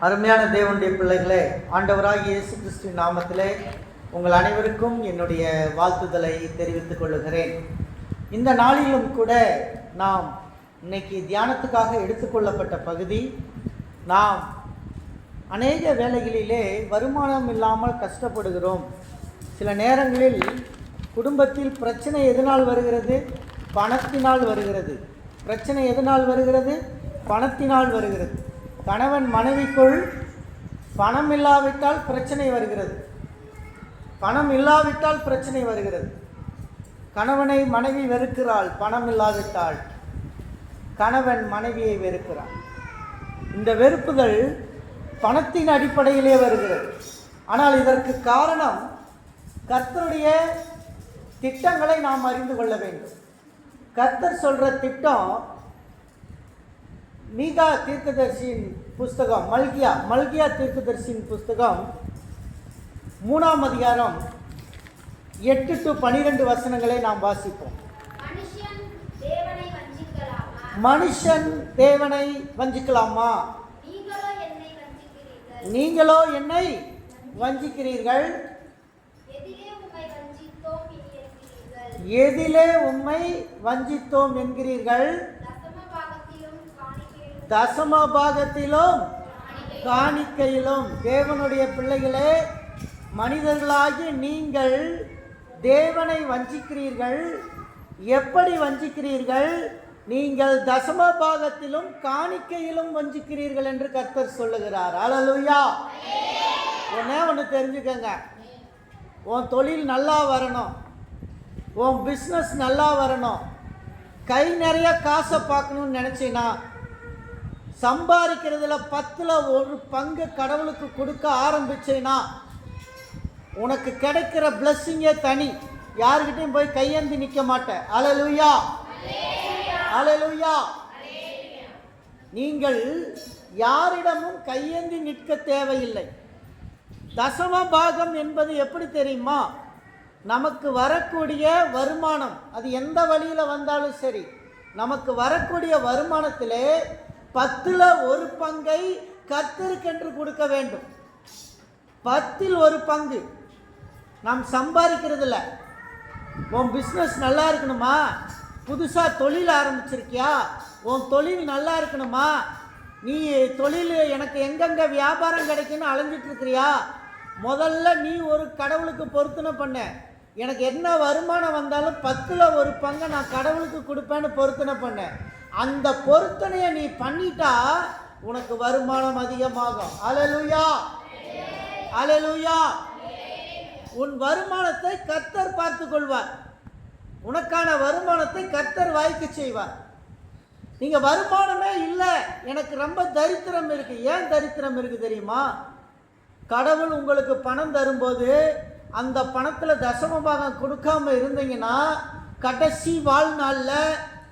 அருமையான தேவனுடைய பிள்ளைகளே, ஆண்டவராகிய இயேசு கிறிஸ்துவின் நாமத்திலே உங்கள் அனைவருக்கும் என்னுடைய வாழ்த்துதலை தெரிவித்துக் கொள்ளுகிறேன். இந்த நாளிலும் கூட நாம் இன்னைக்கு தியானத்துக்காக எடுத்துக்கொள்ளப்பட்ட பகுதி, நாம் அநேக வேளைகளிலே வருமானம் இல்லாமல் கஷ்டப்படுகிறோம். சில நேரங்களில் குடும்பத்தில் பிரச்சனை எதனால் வருகிறது? பணத்தினால் வருகிறது. பிரச்சனை எதனால் வருகிறது? பணத்தினால் வருகிறது. கணவன் மனைவிக்குள் பணம் இல்லாவிட்டால் பிரச்சனை வருகிறது. பணம் இல்லாவிட்டால் பிரச்சனை வருகிறது. கணவனை மனைவி வெறுக்கிறாள், பணம் இல்லாவிட்டால். கணவன் மனைவியை வெறுக்கிறான். இந்த வெறுப்புகள் பணத்தின் அடிப்படையிலே வருகிறது. ஆனால் இதற்கு காரணம் கர்த்தருடைய திட்டங்களை நாம் அறிந்து கொள்ள வேண்டும். கர்த்தர் சொல்கிற திட்டம் மீகா தீர்க்கதரிசியின் புஸ்தகம், மல்கியா தீர்க்கதரிசியின் புஸ்தகம் 3ஆம் அதிகாரம் 8 to 12 வசனங்களை நாம் வாசிப்போம். மனுஷன் தேவனை வஞ்சிக்கலாமா? நீங்களோ என்னை வஞ்சிக்கிறீர்கள். எதிலே உம்மை வஞ்சித்தோம் என்கிறீர்கள்? தசம பாகத்திலும் காணிக்கையிலும். தேவனுடைய பிள்ளைகளே, மனிதர்களாகி நீங்கள் தேவனை வஞ்சிக்கிறீர்கள். எப்படி வஞ்சிக்கிறீர்கள்? நீங்கள் தசம பாகத்திலும் காணிக்கையிலும் வஞ்சிக்கிறீர்கள் என்று கர்த்தர் சொல்லுகிறார். அல்லேலூயா. ஒன்று தெரிஞ்சுக்கங்க, உன் தொழில் நல்லா வரணும், உன் பிஸ்னஸ் நல்லா வரணும், கை நிறைய காசை பார்க்கணும்னு நினச்சின்னா, சம்பாதிக்கிறதுல 10ல் 1 பங்கு கடவுளுக்கு கொடுக்க ஆரம்பிச்சேன்னா உனக்கு கிடைக்கிற பிளஸ்ஸிங்கே தனி. யாருக்கிட்டையும் போய் கையேந்தி நிற்க மாட்டேன். அல்லேலூயா, அல்லேலூயா. நீங்கள் யாரிடமும் கையேந்தி நிற்க தேவையில்லை. தசம பாகம் என்பது எப்படி தெரியுமா? நமக்கு வரக்கூடிய வருமானம், அது எந்த வழியில் வந்தாலும் சரி, நமக்கு வரக்கூடிய வருமானத்திலே 10ல் 1 பங்கை கர்த்தருக்கென்று கொடுக்க வேண்டும். 10ல் 1 பங்கு நாம் சம்பாதிக்கிறதில்ல. உன் பிஸ்னஸ் நல்லா இருக்கணுமா? புதுசாக தொழில் ஆரம்பிச்சிருக்கியா? உன் தொழில் நல்லா இருக்கணுமா? நீ தொழில் எனக்கு எங்கெங்கே வியாபாரம் கிடைக்குன்னு அலைஞ்சிட்ருக்கிறியா? முதல்ல நீ ஒரு கடவுளுக்கு பொருத்தனை பண்ண. எனக்கு என்ன வருமானம் வந்தாலும் 10ல் 1 பங்கை நான் கடவுளுக்கு கொடுப்பேன்னு பொருத்தனை பண்ண. அந்த பொருத்தனையை நீ பண்ணிட்டா உனக்கு வருமானம் அதிகமாகும். அல்லேலூயா, அல்லேலூயா. உன் வருமானத்தை கர்த்தர் பார்த்து கொள்வார். உனக்கான வருமானத்தை கர்த்தர் வாய்க்க செய்வார். நீங்கள் வருமானமே இல்லை, எனக்கு ரொம்ப தரித்திரம் இருக்குது. ஏன் தரித்திரம் இருக்குது தெரியுமா? கடவுள் உங்களுக்கு பணம் தரும்போது அந்த பணத்தில் தசம பாகம் கொடுக்காம இருந்தீங்கன்னா கடைசி வாழ்நாளில்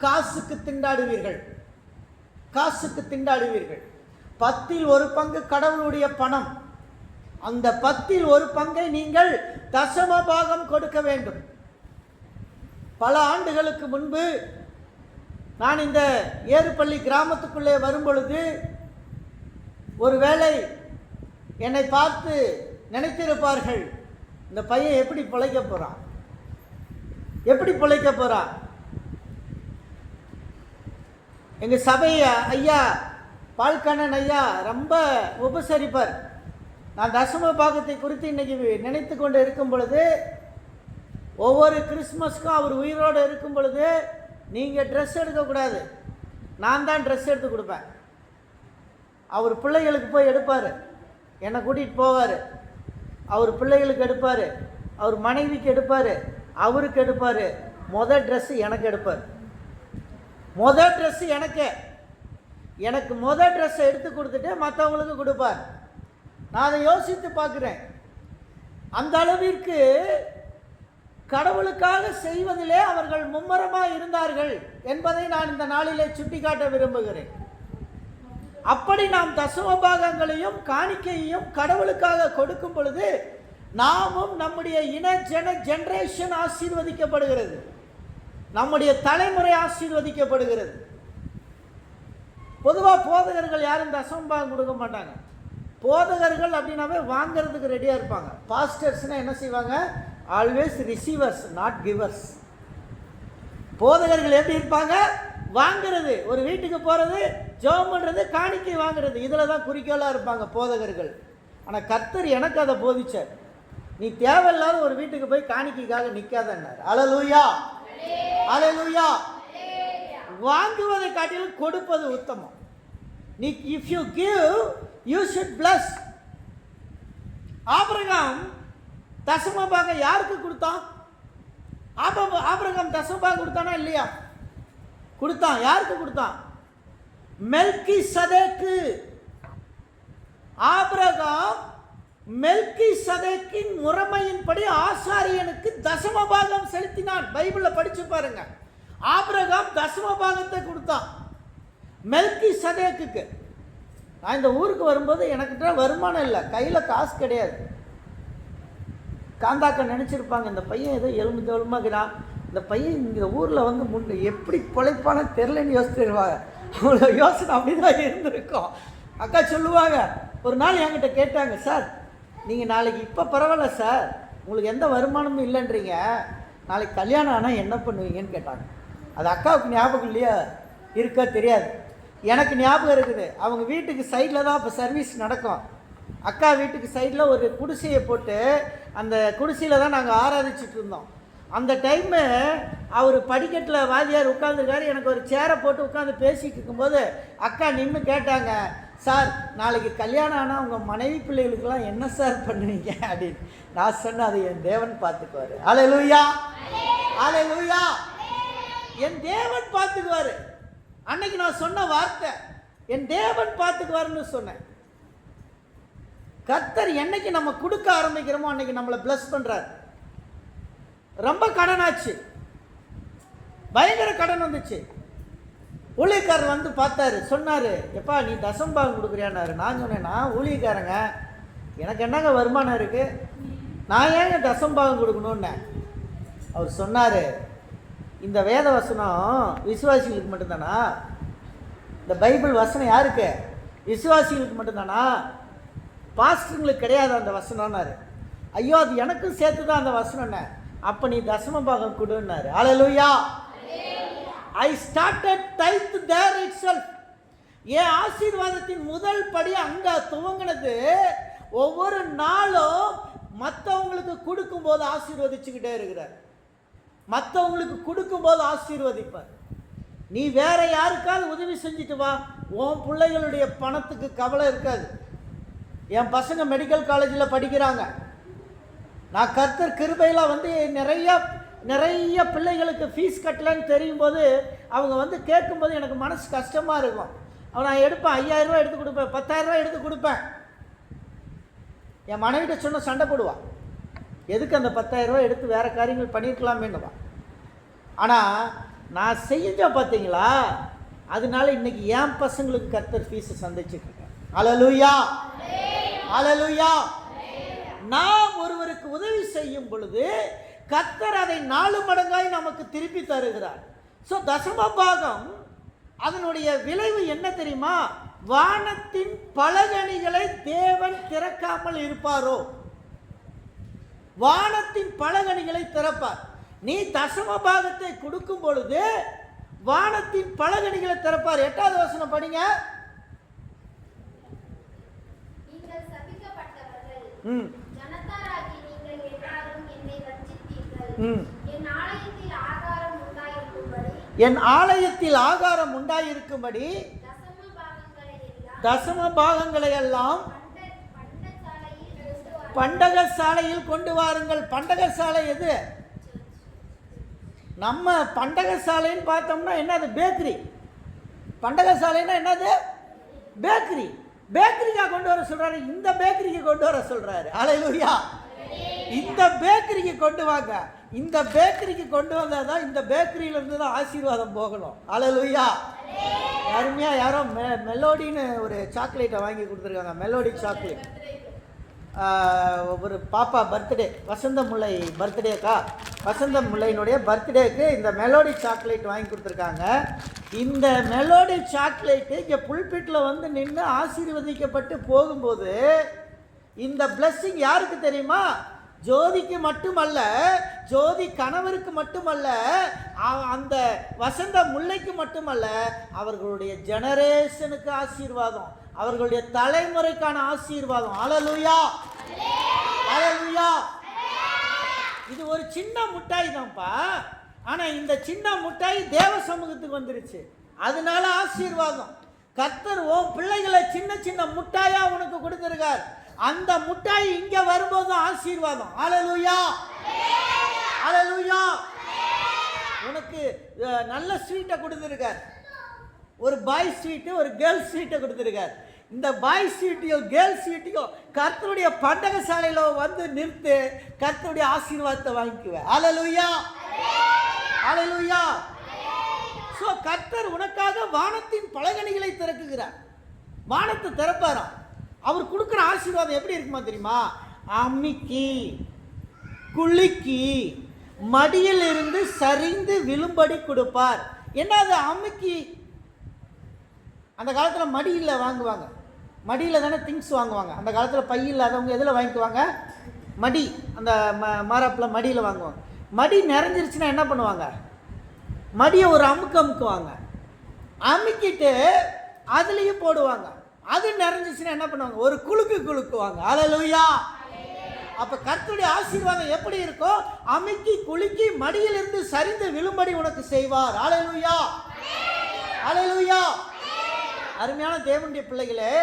காசுக்கு திண்டாடுவீர்கள், காசுக்கு திண்டாடுவீர்கள். 10ல் 1 பங்கு கடவுளுடைய பணம். அந்த 10ல் 1 பங்கை நீங்கள் தசம பாகம் கொடுக்க வேண்டும். பல ஆண்டுகளுக்கு முன்பு நான் இந்த ஏறுபள்ளி கிராமத்துக்குள்ளே வரும்பொழுது ஒருவேளை என்னை பார்த்து நினைத்திருப்பார்கள், இந்த பையன் எப்படி பிழைக்க போகிறான், எப்படி பிழைக்க போகிறான். எங்கள் சபை ஐயா பால்கண்ணன் ஐயா ரொம்ப உபசரிப்பார். நான் தசம பாகத்தை குறித்து இன்றைக்கி நினைத்து கொண்டு இருக்கும் பொழுது, ஒவ்வொரு கிறிஸ்மஸ்க்கும் அவர் உயிரோடு இருக்கும் பொழுது, நீங்கள் ட்ரெஸ் எடுக்கக்கூடாது, நான் தான் ட்ரெஸ் எடுத்து கொடுப்பேன். அவர் பிள்ளைகளுக்கு போய் எடுப்பார், என்னை கூட்டிகிட்டு போவார். அவர் பிள்ளைகளுக்கு எடுப்பார், அவர் மனைவிக்கு எடுப்பார், அவருக்கு எடுப்பார். மொதல் ட்ரெஸ்ஸு எனக்கு எடுப்பார். மொதல் ட்ரெஸ்ஸு எனக்கு மொதல் ட்ரெஸ்ஸை எடுத்து கொடுத்துட்டு மற்றவங்களுக்கு கொடுப்பார். நான் அதை யோசித்து பார்க்குறேன். அந்த அளவிற்கு கடவுளுக்காக செய்வதிலே அவர்கள் மும்முரமாக இருந்தார்கள் என்பதை நான் இந்த நாளிலே சுட்டிக்காட்ட விரும்புகிறேன். அப்படி நாம் தசம பாகங்களையும் காணிக்கையையும் கடவுளுக்காக கொடுக்கும் பொழுது நாமும் நம்முடைய ஜெனரேஷன் ஆசீர்வதிக்கப்படுகிறது, நம்முடைய தலைமுறை ஆசீர்வதிக்கப்படுகிறது. பொதுவாக போதகர்கள் யாரும் தசமபாகம் கொடுக்க மாட்டாங்க. போதகர்கள் அப்படின்னாவே வாங்கிறதுக்கு ரெடியாக இருப்பாங்க. பாஸ்டர்ஸ்னால் என்ன செய்வாங்க? Always receiver's, not givers. போதகர்கள் எப்படி இருப்பாங்க? வாங்கிறது, ஒரு வீட்டுக்கு போகிறது, ஜெபம் பண்ணுறது, காணிக்கை வாங்கிறது, இதில் தான் குறிக்கோளாக இருப்பாங்க போதகர்கள். ஆனால் கர்த்தர் எனக்கு அதை போதிச்சார். நீ தேவையில்லாத ஒரு வீட்டுக்கு போய் காணிக்கைக்காக நிற்காதன்னார். அல்லேலூயா, அல்லேலூயா. வாங்குவதை காட்டிலும் கொடுப்பது உத்தமம். நீ if you give you should bless. Abraham தசமபாகம் யாருக்கு கொடுத்தான்? ஆபிரகாம் தசமபாகம் கொடுத்தானா இல்லையா? கொடுத்தான். யாருக்கு கொடுத்தான்? மெல்கிசதேக்கு. ஆபிரகாம் மெல்கிசதேக்கின் முறைமையின்படி ஆசாரியனுக்கு தசமபாகம் செலுத்தினான். பைபிளில் படிச்சு பாருங்க. ஆபிரகாம் தசமபாகத்தை கொடுத்தான் மெல்கிசதேக்குக்கு. நான் இந்த ஊருக்கு வரும்போது எனக்கிட்ட வருமானம் இல்லை, கையில் காசு கிடையாது. காந்தாக்க நினச்சிருப்பாங்க, இந்த பையன் ஏதோ எலும்பு தோலுமாக்குறான், இந்த பையன் இந்த ஊரில் வந்து எப்படி பிழைப்பானு தெரிலன்னு யோசிச்சிருவாங்க. அவங்களோட யோசனை அப்படி தான் இருந்திருக்கும். அக்கா சொல்லுவாங்க, ஒரு நாள் என்கிட்ட கேட்டாங்க, சார் நீங்கள் நாளைக்கு இப்போ பரவாயில்ல சார், உங்களுக்கு எந்த வருமானமும் இல்லைன்றீங்க, நாளைக்கு கல்யாணம் ஆனால் என்ன பண்ணுவீங்கன்னு கேட்டாங்க. அது அக்காவுக்கு ஞாபகம் இல்லையா இருக்கா தெரியாது, எனக்கு ஞாபகம் இருக்குது. அவங்க வீட்டுக்கு சைடில் தான் அப்போ சர்வீஸ் நடக்கும். அக்கா வீட்டுக்கு சைடில் ஒரு குடிசையை போட்டு அந்த குடிசையில் தான் நாங்கள் ஆராதிச்சுட்டு இருந்தோம். அந்த டைமு அவர் படிக்கட்டில் வாதியார் உட்காந்துருக்காரு, எனக்கு ஒரு சேரை போட்டு உட்காந்து பேசிகிட்டு இருக்கும்போது அக்கா நின்று கேட்டாங்க, சார் நாளைக்கு கல்யாணம் ஆனால் உங்கள் மனைவி பிள்ளைகளுக்கெல்லாம் என்ன சார் பண்ணுவீங்க அப்படின்னு. நான் சொன்னேன், அது என் தேவன் பார்த்துக்குவார். அல்லேலூயா, அல்லேலூயா. என் தேவன் பார்த்துக்குவார். அன்னைக்கு நான் சொன்ன வார்த்தை என் தேவன் பார்த்துக்குவார்னு சொன்னேன். கர்த்தர் என்னைக்கு நம்ம கொடுக்க ஆரம்பிக்கிறோமோ அன்னைக்கு நம்மளை பிளஸ் பண்ணுறார். ரொம்ப கடன் ஆச்சு, பயங்கர கடன் வந்துச்சு. ஊழியக்காரர் வந்து பார்த்தாரு, சொன்னார், எப்பா நீ தசம்பாகம் கொடுக்குறியான்னாரு. நான் சொன்னேன், நான் ஊழியக்காரங்க, எனக்கு என்னங்க வருமானம் இருக்குது, நான் ஏங்க தசம்பாகம் கொடுக்கணுன்னு. அவர் சொன்னார், இந்த வேத வசனம் விசுவாசிகளுக்கு மட்டும்தானா? இந்த பைபிள் வசனம் யாருக்கு? விசுவாசிகளுக்கு மட்டும்தானா? பாஸ்டருங்களுக்கு கிடையாது அந்த வசனம்னாரு. ஐயோ, அது எனக்கும் சேர்த்து தான் அந்த வசனம்னு. அப்போ நீ தசமபாகம் கொடுன்னாரு. அல்லேலூயா. I started tithe there itself. என் ஆசீர்வாதத்தின் முதல் படி அங்கே துவங்கினது. ஒவ்வொரு நாளும் மற்றவங்களுக்கு கொடுக்கும்போது ஆசீர்வதிச்சுக்கிட்டே இருக்கிறார். மற்றவங்களுக்கு கொடுக்கும்போது ஆசீர்வதிப்பார். நீ வேற யாருக்காவது உதவி செஞ்சுட்டு வா, உன் பிள்ளைகளுடைய பணத்துக்கு கவலை இருக்காது. என் பசங்க மெடிக்கல் காலேஜில் படிக்கிறாங்க. நான் கர்த்தர் கிருபையில் வந்து நிறைய பிள்ளைகளுக்கு ஃபீஸ் கட்டலன்னு தெரியும் போது அவங்க வந்து கேட்கும்போது எனக்கு மனசு கஷ்டமாக இருக்கும். நான் எடுப்பேன், 5000 ரூபா எடுத்து கொடுப்பேன், 10000 ரூபா எடுத்து கொடுப்பேன். என் மனைவிட்ட சொன்ன சண்டை போடுவான், எதுக்கு அந்த 10000 ரூபா எடுத்து வேறு காரியங்கள் பண்ணியிருக்கலாமேன்னுவான். ஆனால் நான் செஞ்ச பார்த்தீங்களா, அதனால இன்னைக்கு என் பசங்களுக்கு கர்த்தர் ஃபீஸை சந்திச்சுட்ருக்கேன். அல்லேலூயா, அல்லேலூயா. நாம் ஒருவருக்கு உதவி செய்யும் பொழுது கர்த்தர் அதை 4 மடங்காய் நமக்கு திருப்பி தருகிறார். ஸோ தசமபாகம் அதனுடைய விளைவு என்ன தெரியுமா? வானத்தின் பலகணிகளை தேவன் திறக்காமல் இருப்பாரோ? வானத்தின் பலகணிகளை திறப்பார். நீ தசமபாகத்தை கொடுக்கும் பொழுது வானத்தின் பலகணிகளை திறப்பார். 8வது வசனம் படிங்க. என் ஆலயத்தில் ஆகாரம் உண்டாயிருக்கும்படி தசம பாகங்களை எல்லாம் பண்டக சாலையில் கொண்டு வாருங்கள். பண்டக சாலை எது? நம்ம பண்டக சாலைன்னு பார்த்தோம்னா என்னது? பேக்கரி. பண்டக சாலைன்னா என்னது? பேக்கரி. பேக்கரிக்காக கொண்டு வர சொல்றாரு. இந்த பேக்கரிக்கு கொண்டு வர சொல்றாரு. அல்லேலூயா. இந்த பேக்கரிக்கு கொண்டு வாங்க. இந்த பேக்கரிக்கு கொண்டு வந்தால் தான் இந்த பேக்கரியிலேருந்து தான் ஆசீர்வாதம் போகணும். அல்லேலூயா. அருமையா யாரோ மெலோடின்னு ஒரு சாக்லேட்டை வாங்கி கொடுத்துருக்காங்க. Melody chocolate. ஒரு பாப்பா பர்த்டே, வசந்த முல்லை பர்த்டேக்கா வசந்த முல்லையினுடைய பர்த்டேக்கு இந்த மெலோடி சாக்லேட் வாங்கி கொடுத்துருக்காங்க. இந்த மெலோடி சாக்லேட்டு இங்கே புல்பிட்டில் வந்து நின்று ஆசீர்வதிக்கப்பட்டு போகும்போது இந்த பிளஸ்ஸிங் யாருக்கு தெரியுமா? ஜோதிக்கு மட்டுமல்ல, ஜோதி கணவருக்கு மட்டுமல்ல, அந்த வசந்த முல்லைக்கு மட்டுமல்ல, அவர்களுடைய ஜெனரேஷனுக்கு ஆசீர்வாதம், அவர்களுடைய தலைமுறைக்கான ஆசீர்வாதம். ஹல்லேலூயா, ஹல்லேலூயா. இது ஒரு சின்ன முட்டாய் தான்ப்பா, ஆனால் இந்த சின்ன முட்டாய் தேவ சமூகத்துக்கு வந்துருச்சு, அதனால ஆசீர்வாதம். கர்த்தர் உன் பிள்ளைகளை சின்ன சின்ன முட்டாயா உனக்கு கொடுத்திருக்கார். அந்த முட்டாய் இங்க வரும்போது ஆசீர்வாதம். ஹல்லேலூயா, ஹல்லேலூயா. உனக்கு நல்ல ஸ்வீட்டை கொடுத்திருக்கார், ஒரு பாய் ஸ்வீட்டு, ஒரு கேர்ள் ஸ்வீட்டை கொடுத்திருக்கார். இந்த பாய் ஸ்வீட்டையும் கேர்ள் ஸ்வீட்டையும் கர்த்தருடைய பண்டக சாலையில வந்து நிறுத்து, கர்த்தருடைய ஆசீர்வாதத்தை வாங்கிக்குவேன். ஹல்லேலூயா, ஹல்லேலூயா. சோ கர்த்தர் உனக்காக வானத்தின் பலகணிகளை திறக்குகிறார். வானத்தை திறப்பாராம். அவர் கொடுக்குற ஆசீர்வாதம் எப்படி இருக்குமா தெரியுமா? அம்மிக்கி குலுக்கி மடியில் இருந்து சரிந்து விழும்படி கொடுப்பார். என்னது அம்மிக்கி? அந்த காலத்தில் மடியில் வாங்குவாங்க, மடியில் தானே திங்ஸ் வாங்குவாங்க. அந்த காலத்தில் பை இல்லாதவங்க எதில் வாங்கிக்குவாங்க? மடி, அந்த மரப்பில் மடியில் வாங்குவாங்க. மடி நிறைஞ்சிருச்சுன்னா என்ன பண்ணுவாங்க? மடியை ஒரு அமுக்குவாங்க, அமுக்கிட்டு அதுலேயும் போடுவாங்க. அது நிறைஞ்சிச்சுன்னா என்ன பண்ணுவாங்க? ஒரு குலுக்குவாங்க. ஹல்லேலூயா. அப்ப கர்த்தருடைய ஆசீர்வாதம் எப்படி இருக்கோ? அமுக்கி குலுக்கி மடியிலிருந்து சரிந்து விழும்படி உனக்கு செய்வார். ஹல்லேலூயா, ஹல்லேலூயா. அருமையான தேவனுடைய பிள்ளைகளே,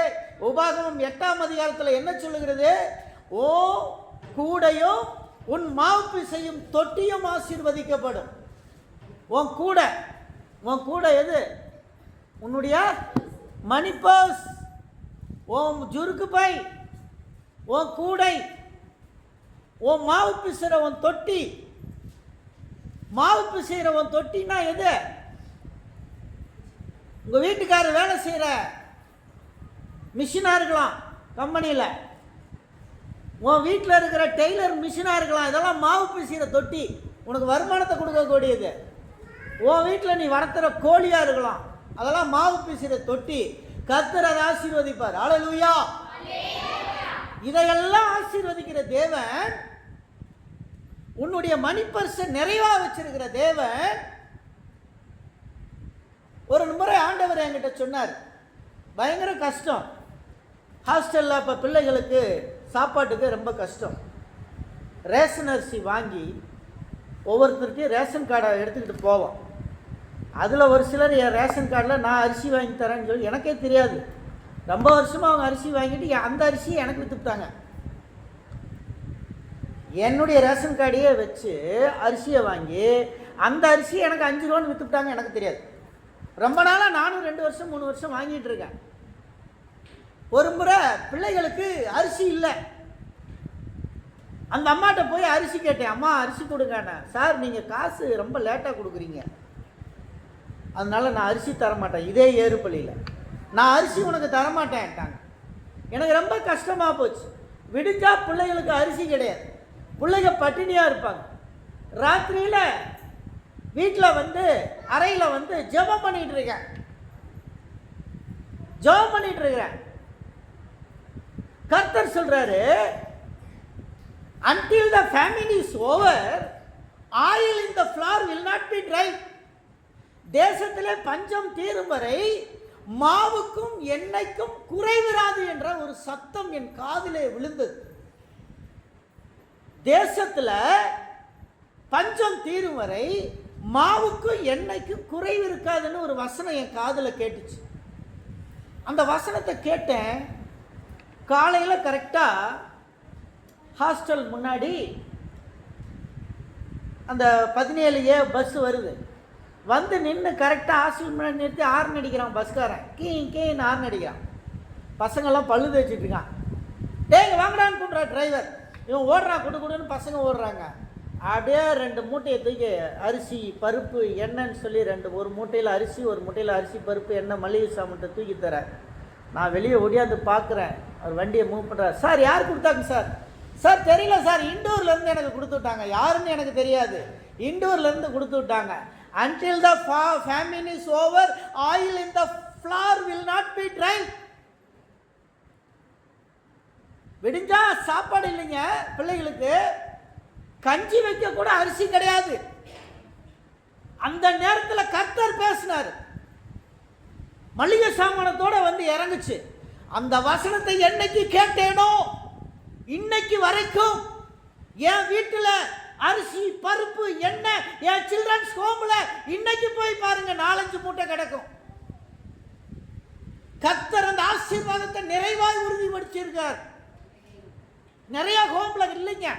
உபாகமம் 8ஆம் அதிகாரத்தில் என்ன சொல்லுகிறது? ஓ கூடையும் உன் மாவு பிசையும் தொட்டியும் ஆசீர்வதிக்கப்படும். உன் கூட எது? உன்னுடைய மணி பர்ஸ், உன் ஜுருக்கு பை, உன் கூடை, உன் மாவு பிசைற உன் தொட்டி. மாவு பிசைற உன் தொட்டினா எது? உங்க வீட்டுக்காரர் வேலை செய்யற மிஷினா இருக்கலாம், கம்பெனியில் உன் வீட்டில் இருக்கிற டெய்லர் மிஷினா இருக்கலாம். இதெல்லாம் மாவு பிசைற தொட்டி, உனக்கு வருமானத்தை கொடுக்கக்கூடியது. உன் வீட்டில் நீ வளர்த்துற கோழியா இருக்கலாம், அதெல்லாம் மாவு பிசைற தொட்டி. கர்த்தர் அதை ஆசீர்வதிப்பார். ஹல்லேலூயா. இதையெல்லாம் ஆசீர்வதிக்கிற தேவன், உன்னுடைய மணி பர்ஸை நிறைவா வச்சிருக்கிற தேவன். ஒரு முறை ஆண்டவர் என்கிட்ட சொன்னார், பயங்கர கஷ்டம் ஹாஸ்டலில். இப்போ பிள்ளைகளுக்கு சாப்பாட்டுக்கு ரொம்ப கஷ்டம். ரேஷன் அரிசி வாங்கி ஒவ்வொருத்தருக்கையும் ரேஷன் கார்டை எடுத்துக்கிட்டு போவோம். அதில் ஒரு சிலர் என் ரேஷன் கார்டில் நான் அரிசி வாங்கி தரேன்னு சொல்லி, எனக்கே தெரியாது, ரொம்ப வருஷமாக அவங்க அரிசி வாங்கிட்டு அந்த அரிசியை எனக்கு விற்றுட்டாங்க. என்னுடைய ரேஷன் கார்டையே வச்சு அரிசியை வாங்கி அந்த அரிசியை எனக்கு 5 ரூபான்னு விற்றுட்டாங்க. எனக்கு தெரியாது. ரொம்ப நாளாக நானும் 2 வருஷம் 3 வருஷம் வாங்கிட்டு இருக்கேன். ஒரு முறை பிள்ளைகளுக்கு அரிசி இல்லை. அந்த அம்மாட்ட போய் அரிசி கேட்டேன், அம்மா அரிசி கொடுங்கண்ணா. சார் நீங்கள் காசு ரொம்ப லேட்டாக கொடுக்குறீங்க, அதனால நான் அரிசி தரமாட்டேன், இதே ஏறுபள்ளியில் நான் அரிசி உனக்கு தரமாட்டேன்ட்டாங்க. எனக்கு ரொம்ப கஷ்டமாக போச்சு. விடிஞ்சா பிள்ளைகளுக்கு அரிசி கிடையாது, பிள்ளைங்க பட்டினியாக இருப்பாங்க. ராத்திரியில் வீட்டில் வந்து அறையில் வந்து ஜெபம் பண்ணிட்டு இருக்கேன். கர்த்தர் சொல்றாரு, until the famine is over, oil in the flour will not be dry. தேசத்திலே பஞ்சம் தீரும் வரை மாவுக்கும் எண்ணெய்க்கும் குறைவிராது என்ற ஒரு சத்தம் என் காதிலே விழுந்தது. தேசத்துல பஞ்சம் தீரும் வரை மாவுக்கும் எண்ணெய்க்கும் குறைவு இருக்காதுன்னு ஒரு வசனம் என் காதில் கேட்டுச்சு. அந்த வசனத்தை கேட்டேன். காலையில் கரெக்டாக ஹாஸ்டல் முன்னாடி அந்த 17A பஸ் வருது. வந்து நின்று கரெக்டாக ஹாஸ்டல் முன்னாடி நிறுத்தி ஹார்ன் அடிக்கிறான் பஸ்காரன். கீன்னு ஹார்ன் அடிக்கிறான். பசங்கள்லாம் பல்லு தேய்ச்சிட்டு இருக்கான். டேங்க வாங்கடான்னு கூப்பிட்றா டிரைவர். இவன் ஓடுறான், கொடுன்னு பசங்க ஓடுறாங்க. அப்படியே 2 மூட்டையை தூக்கி அரிசி பருப்பு எண்ணெய்ன்னு சொல்லி ஒரு மூட்டையில் அரிசி, ஒரு மூட்டையில் அரிசி பருப்பு எண்ணெய் மளிகை சாமான்ட்ட தூக்கி தரேன். நான் வெளியே ஒடியாந்து பார்க்குறேன். அவர் வண்டியை மூவ் பண்ணுறார். சார் யார் கொடுத்தாங்க சார்? சார் தெரியல சார், இண்டோர்லேருந்து எனக்கு கொடுத்து விட்டாங்க, யாருன்னு எனக்கு தெரியாது, இண்டோர்லேருந்து கொடுத்து விட்டாங்க. until the famine is over, oil in the flour will not be dry. விடிஞ்சா சாப்பாடு இல்லைங்க பிள்ளைகளுக்கு, கஞ்சி வைக்க கூட அரிசி கிடையாது. அந்த நேரத்தில் கர்த்தர் பேசினார், மளிகை சாமானத்தோட வந்து இறங்குச்சு. அந்த வசனத்தை என்னைக்கு கேட்டேனோ இன்னைக்கு வரைக்கும் என் வீட்டில் அரிசி பருப்பு எண்ணெய், என் சில்ட்ரன்ஸ் ஹோம்ல இன்னைக்கு போய் பாருங்க 4-5 மூட்டை கிடக்கும். கர்த்தர் அந்த ஆசீர்வாதத்தை நிறைவாய் உறுதிப்படுத்தியிருக்கார். நிறைய ஹோம்ல இல்லைங்க,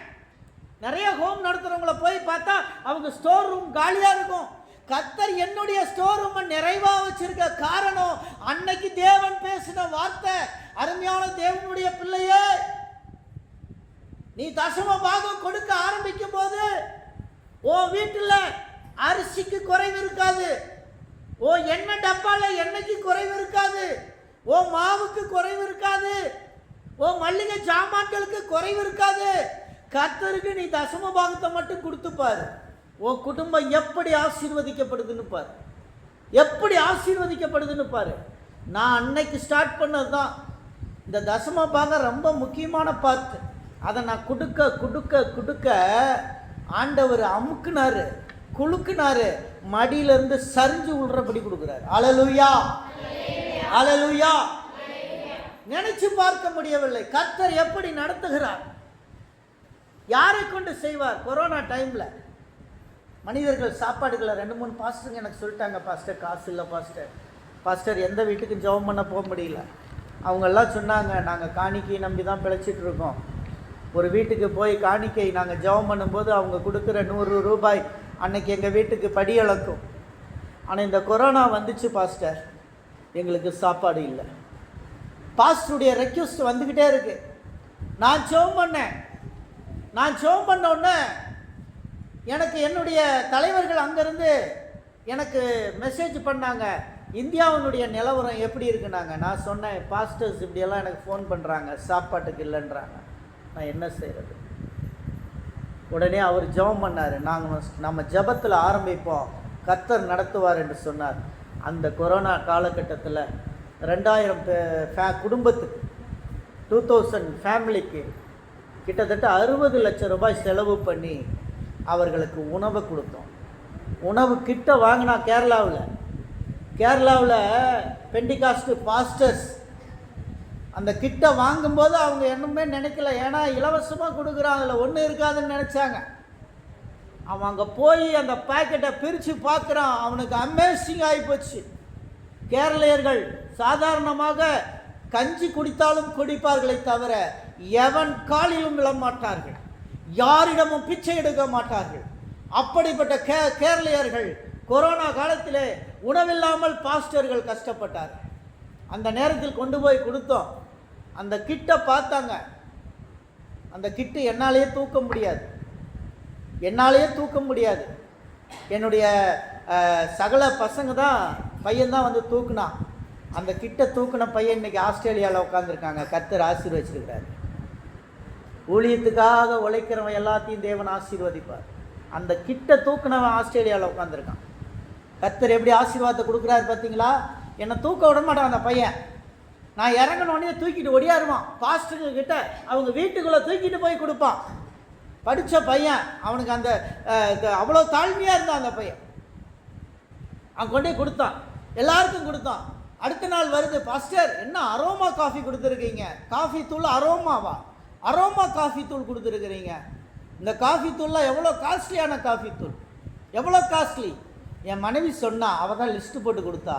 நிறைய ஹோம் நடத்துறவங்கள போய் பார்த்தா அவங்க ஸ்டோர் ரூம் காலியா இருக்கும். கர்த்தர் என்னுடைய ஸ்டோர் ரூம் நிறைவா வச்சிருக்க காரணம் அன்னைக்கு தேவன் பேசின வார்த்தை. அருமையான தேவனுடைய பிள்ளையே, நீ தசம பாகம் கொடுக்க ஆரம்பிக்கும் போது உன் வீட்டில் அரிசிக்கு குறைவு இருக்காது, ஓ எண்ணெய் டப்பால எண்ணெய்க்கு குறைவு இருக்காது, ஓ மாவுக்கு குறைவு இருக்காது, ஓ மல்லிகை சாமான்களுக்கு குறைவு இருக்காது. கர்த்தருக்கு நீ தசம பாகத்தை மட்டும் கொடுத்து பாரு, உன் குடும்பம் எப்படி ஆசீர்வதிக்கப்படுதுன்னு பாரு, எப்படி ஆசீர்வதிக்கப்படுதுன்னு பாரு. நான் அன்னைக்கு ஸ்டார்ட் பண்ணது தான் இந்த தசம பாகம், ரொம்ப முக்கியமான பார்ட். அதை நான் கொடுக்க கொடுக்க கொடுக்க ஆண்டவர் அமுக்குனாரு, குலுக்குனாரு, மடியிலிருந்து சரிஞ்சு விழுறபடி கொடுக்குறாரு. அல்லேலூயா, அல்லேலூயா. நினைச்சு பார்க்க முடியவில்லை கர்த்தர் எப்படி நடத்துகிறார், யாரை கொண்டு செய்வார். கொரோனா டைம்ல மனிதர்கள் சாப்பாடுகளை 2-3 பாஸ்டருங்க எனக்கு சொல்லிட்டாங்க, பாஸ்டர் காசு இல்லை பாஸ்டர் எந்த வீட்டுக்கு ஜெபம் பண்ண போக முடியல. அவங்கெல்லாம் சொன்னாங்க, நாங்கள் காணிக்கை நம்பி தான் பிழைச்சிட்டு இருக்கோம். ஒரு வீட்டுக்கு போய் காணிக்கை நாங்கள் ஜெபம் பண்ணும்போது அவங்க கொடுக்குற 100 ரூபாய் அன்னைக்கு எங்கள் வீட்டுக்கு படி அளக்கும். ஆனால் இந்த கொரோனா வந்துச்சு பாஸ்டர், எங்களுக்கு சாப்பாடு இல்லை. பாஸ்டருடைய ரெக்வெஸ்ட் வந்துக்கிட்டே இருக்கு. நான் ஜெபம் பண்ண உடனே எனக்கு என்னுடைய தலைவர்கள் அங்கேருந்து எனக்கு மெசேஜ் பண்ணாங்க, இந்தியாவினுடைய நிலவரம் எப்படி இருக்குனாங்க. நான் சொன்னேன், பாஸ்டர்ஸ் இப்படியெல்லாம் எனக்கு ஃபோன் பண்ணுறாங்க, சாப்பாட்டுக்கு இல்லைன்றாங்க, நான் என்ன செய்கிறது. உடனே அவர் ஜெபம் பண்ணார், நம்ம ஜெபத்தில் ஆரம்பிப்போம், கர்த்தர் நடத்துவார் என்று சொன்னார். அந்த கொரோனா காலகட்டத்தில் 2000 குடும்பத்துக்கு 2000 ஃபேமிலிக்கு கிட்டத்தட்ட 60 லட்சம் ரூபாய் செலவு பண்ணி அவர்களுக்கு உணவை கொடுத்தோம். உணவு கிட்ட வாங்கினா கேரளாவில் பெண்டிகாஸ்ட் பாஸ்டர்ஸ் அந்த கிட்ட வாங்கும்போது அவங்க என்னமே நினைக்கல, ஏன்னா இலவசமாக கொடுக்குறான், அதில் ஒன்றும் இருக்காதுன்னு நினச்சாங்க. அவன் அங்கே போய் அந்த பேக்கெட்டை பிரித்து பார்க்குறான், அவனுக்கு அமேசிங் ஆகிப்போச்சு. கேரளையர்கள் சாதாரணமாக கஞ்சி குடித்தாலும் குடிப்பார்களை தவிர எவன் காலிலும் விழமாட்டார்கள், யாரிடமும் பிச்சை எடுக்க மாட்டார்கள். அப்படிப்பட்ட கேரளையர்கள் கொரோனா காலத்திலே உணவில்லாமல் பாஸ்டர்கள் கஷ்டப்பட்டார்கள். அந்த நேரத்தில் கொண்டு போய் கொடுத்தோம். அந்த கிட்டை பார்த்தாங்க, அந்த கிட்டு என்னாலேயே தூக்க முடியாது. என்னுடைய சகல பசங்க தான், பையன்தான் வந்து தூக்குனான். அந்த கிட்ட தூக்குன பையன் இன்னைக்கு ஆஸ்திரேலியாவில் உட்காந்துருக்காங்க. கர்த்தர் ஆசீர்வதிச்சிருக்கிறார். ஊழியத்துக்காக உழைக்கிறவன் எல்லாத்தையும் தேவன் ஆசீர்வதிப்பார். அந்த கிட்ட தூக்குனவன் ஆஸ்திரேலியாவில் உட்காந்துருக்கான். கர்த்தர் எப்படி ஆசீர்வாதத்தை கொடுக்குறாரு பார்த்தீங்களா. என்னை தூக்க விட மாட்டான் அந்த பையன். நான் இறங்கினோடனே தூக்கிட்டு ஒடியாருவான். பாஸ்டருங்க கிட்ட அவங்க வீட்டுக்குள்ளே தூக்கிட்டு போய் கொடுப்பான். படித்த பையன், அவனுக்கு அந்த அவ்வளோ தாழ்மையாக இருந்தான் அந்த பையன். அவன் கொண்டே கொடுத்தான், எல்லாருக்கும் கொடுத்தான். அடுத்த நாள் வருது, பாஸ்டர் என்ன அரோமா காஃபி கொடுத்துருக்கீங்க, காஃபி தூள் அரோமா காஃபி தூள் கொடுத்துருக்குறீங்க. இந்த காஃபி தூள்லாம் எவ்வளோ காஸ்ட்லியான காஃபி தூள், எவ்வளோ காஸ்ட்லி. என் மனைவி சொன்னா, அவள் தான் லிஸ்ட்டு போட்டு கொடுத்தா,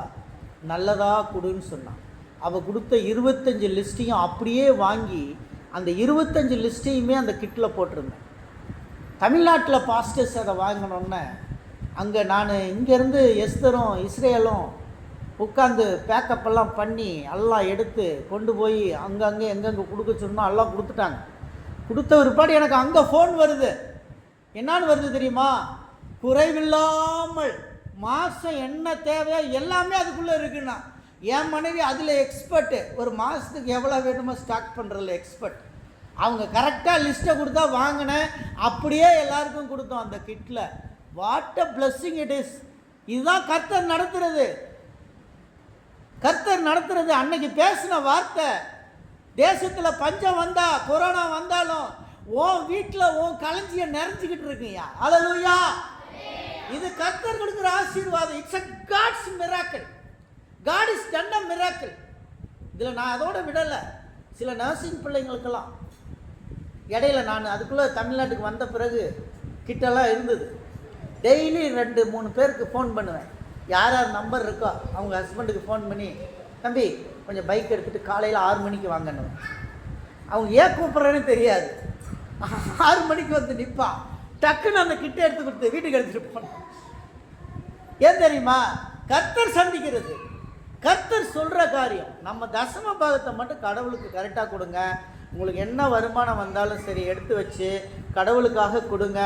நல்லதாக கொடுன்னு சொன்னான். அவள் கொடுத்த 25 லிஸ்ட்டையும் அப்படியே வாங்கி அந்த 25 லிஸ்ட்டையுமே அந்த கிட்டில் போட்டிருந்தேன். தமிழ்நாட்டில் பாஸ்டர்ஸ் அதை வாங்கினோன்னே அங்கே நான் இங்கேருந்து எஸ்தரும் இஸ்ரேலும் உட்காந்து பேக்கப்பெல்லாம் பண்ணி எல்லாம் எடுத்து கொண்டு போய் அங்கங்கே எங்கெங்கே கொடுக்க சொன்னோம், எல்லாம் கொடுத்துட்டாங்க. கொடுத்த ஒருபாடு எனக்கு அங்கே ஃபோன் வருது. என்னான்னு வருது தெரியுமா, குறைவில்லாமல் மாதம் என்ன தேவையோ எல்லாமே அதுக்குள்ளே இருக்குன்னா. என் மனைவி அதில் எக்ஸ்பர்ட்டு, ஒரு மாதத்துக்கு எவ்வளோ வேணுமோ ஸ்டாக் பண்ணுறதில்ல எக்ஸ்பர்ட். அவங்க கரெக்டாக லிஸ்ட்டை கொடுத்தா வாங்கினேன், அப்படியே எல்லாருக்கும் கொடுத்தோம் அந்த கிட்டில். What a blessing it is. இதுதான் கர்த்தர் நடத்துறது. கர்த்தர் நடத்துறது. அன்னைக்கு பேசின வார்த்தை, தேசத்தில் பஞ்சம் வந்தா, கொரோனா வந்தாலும் உன் வீட்டில் உன் களஞ்சிய நிறைஞ்சிக்கிட்டு இருக்குயா. அல்லேலூயா. இது கர்த்தர் கொடுக்குற ஆசீர்வாதம். It's a God's miracle. God is done a miracle. இதில் நான் அதோட விடலை. சில நர்சிங் பிள்ளைங்களுக்கெல்லாம் இடையில நான் அதுக்குள்ளே தமிழ்நாட்டுக்கு வந்த பிறகு கிட்டெல்லாம் இருந்தது. டெய்லி 2-3 பேருக்கு ஃபோன் பண்ணுவேன். யார் யார் நம்பர் இருக்கோ அவங்க ஹஸ்பண்டுக்கு ஃபோன் பண்ணி, தம்பி கொஞ்சம் பைக் எடுத்துகிட்டு காலையில் 6 மணிக்கு வாங்கணும். அவங்க ஏன் கூப்பிட்றேன்னு தெரியாது. 6 மணிக்கு வந்து நிற்பான். டக்குன்னு அந்த கிட்ட எடுத்து கொடுத்து வீட்டுக்கு எடுத்துகிட்டு போனேன். ஏன் தெரியுமா? கர்த்தர் சந்திக்கிறது, கர்த்தர் சொல்கிற காரியம். நம்ம தசம பாகத்தை மட்டும் கடவுளுக்கு கரெக்டாக கொடுங்க. உங்களுக்கு என்ன வருமானம் வந்தாலும் சரி எடுத்து வச்சு கடவுளுக்காக கொடுங்க.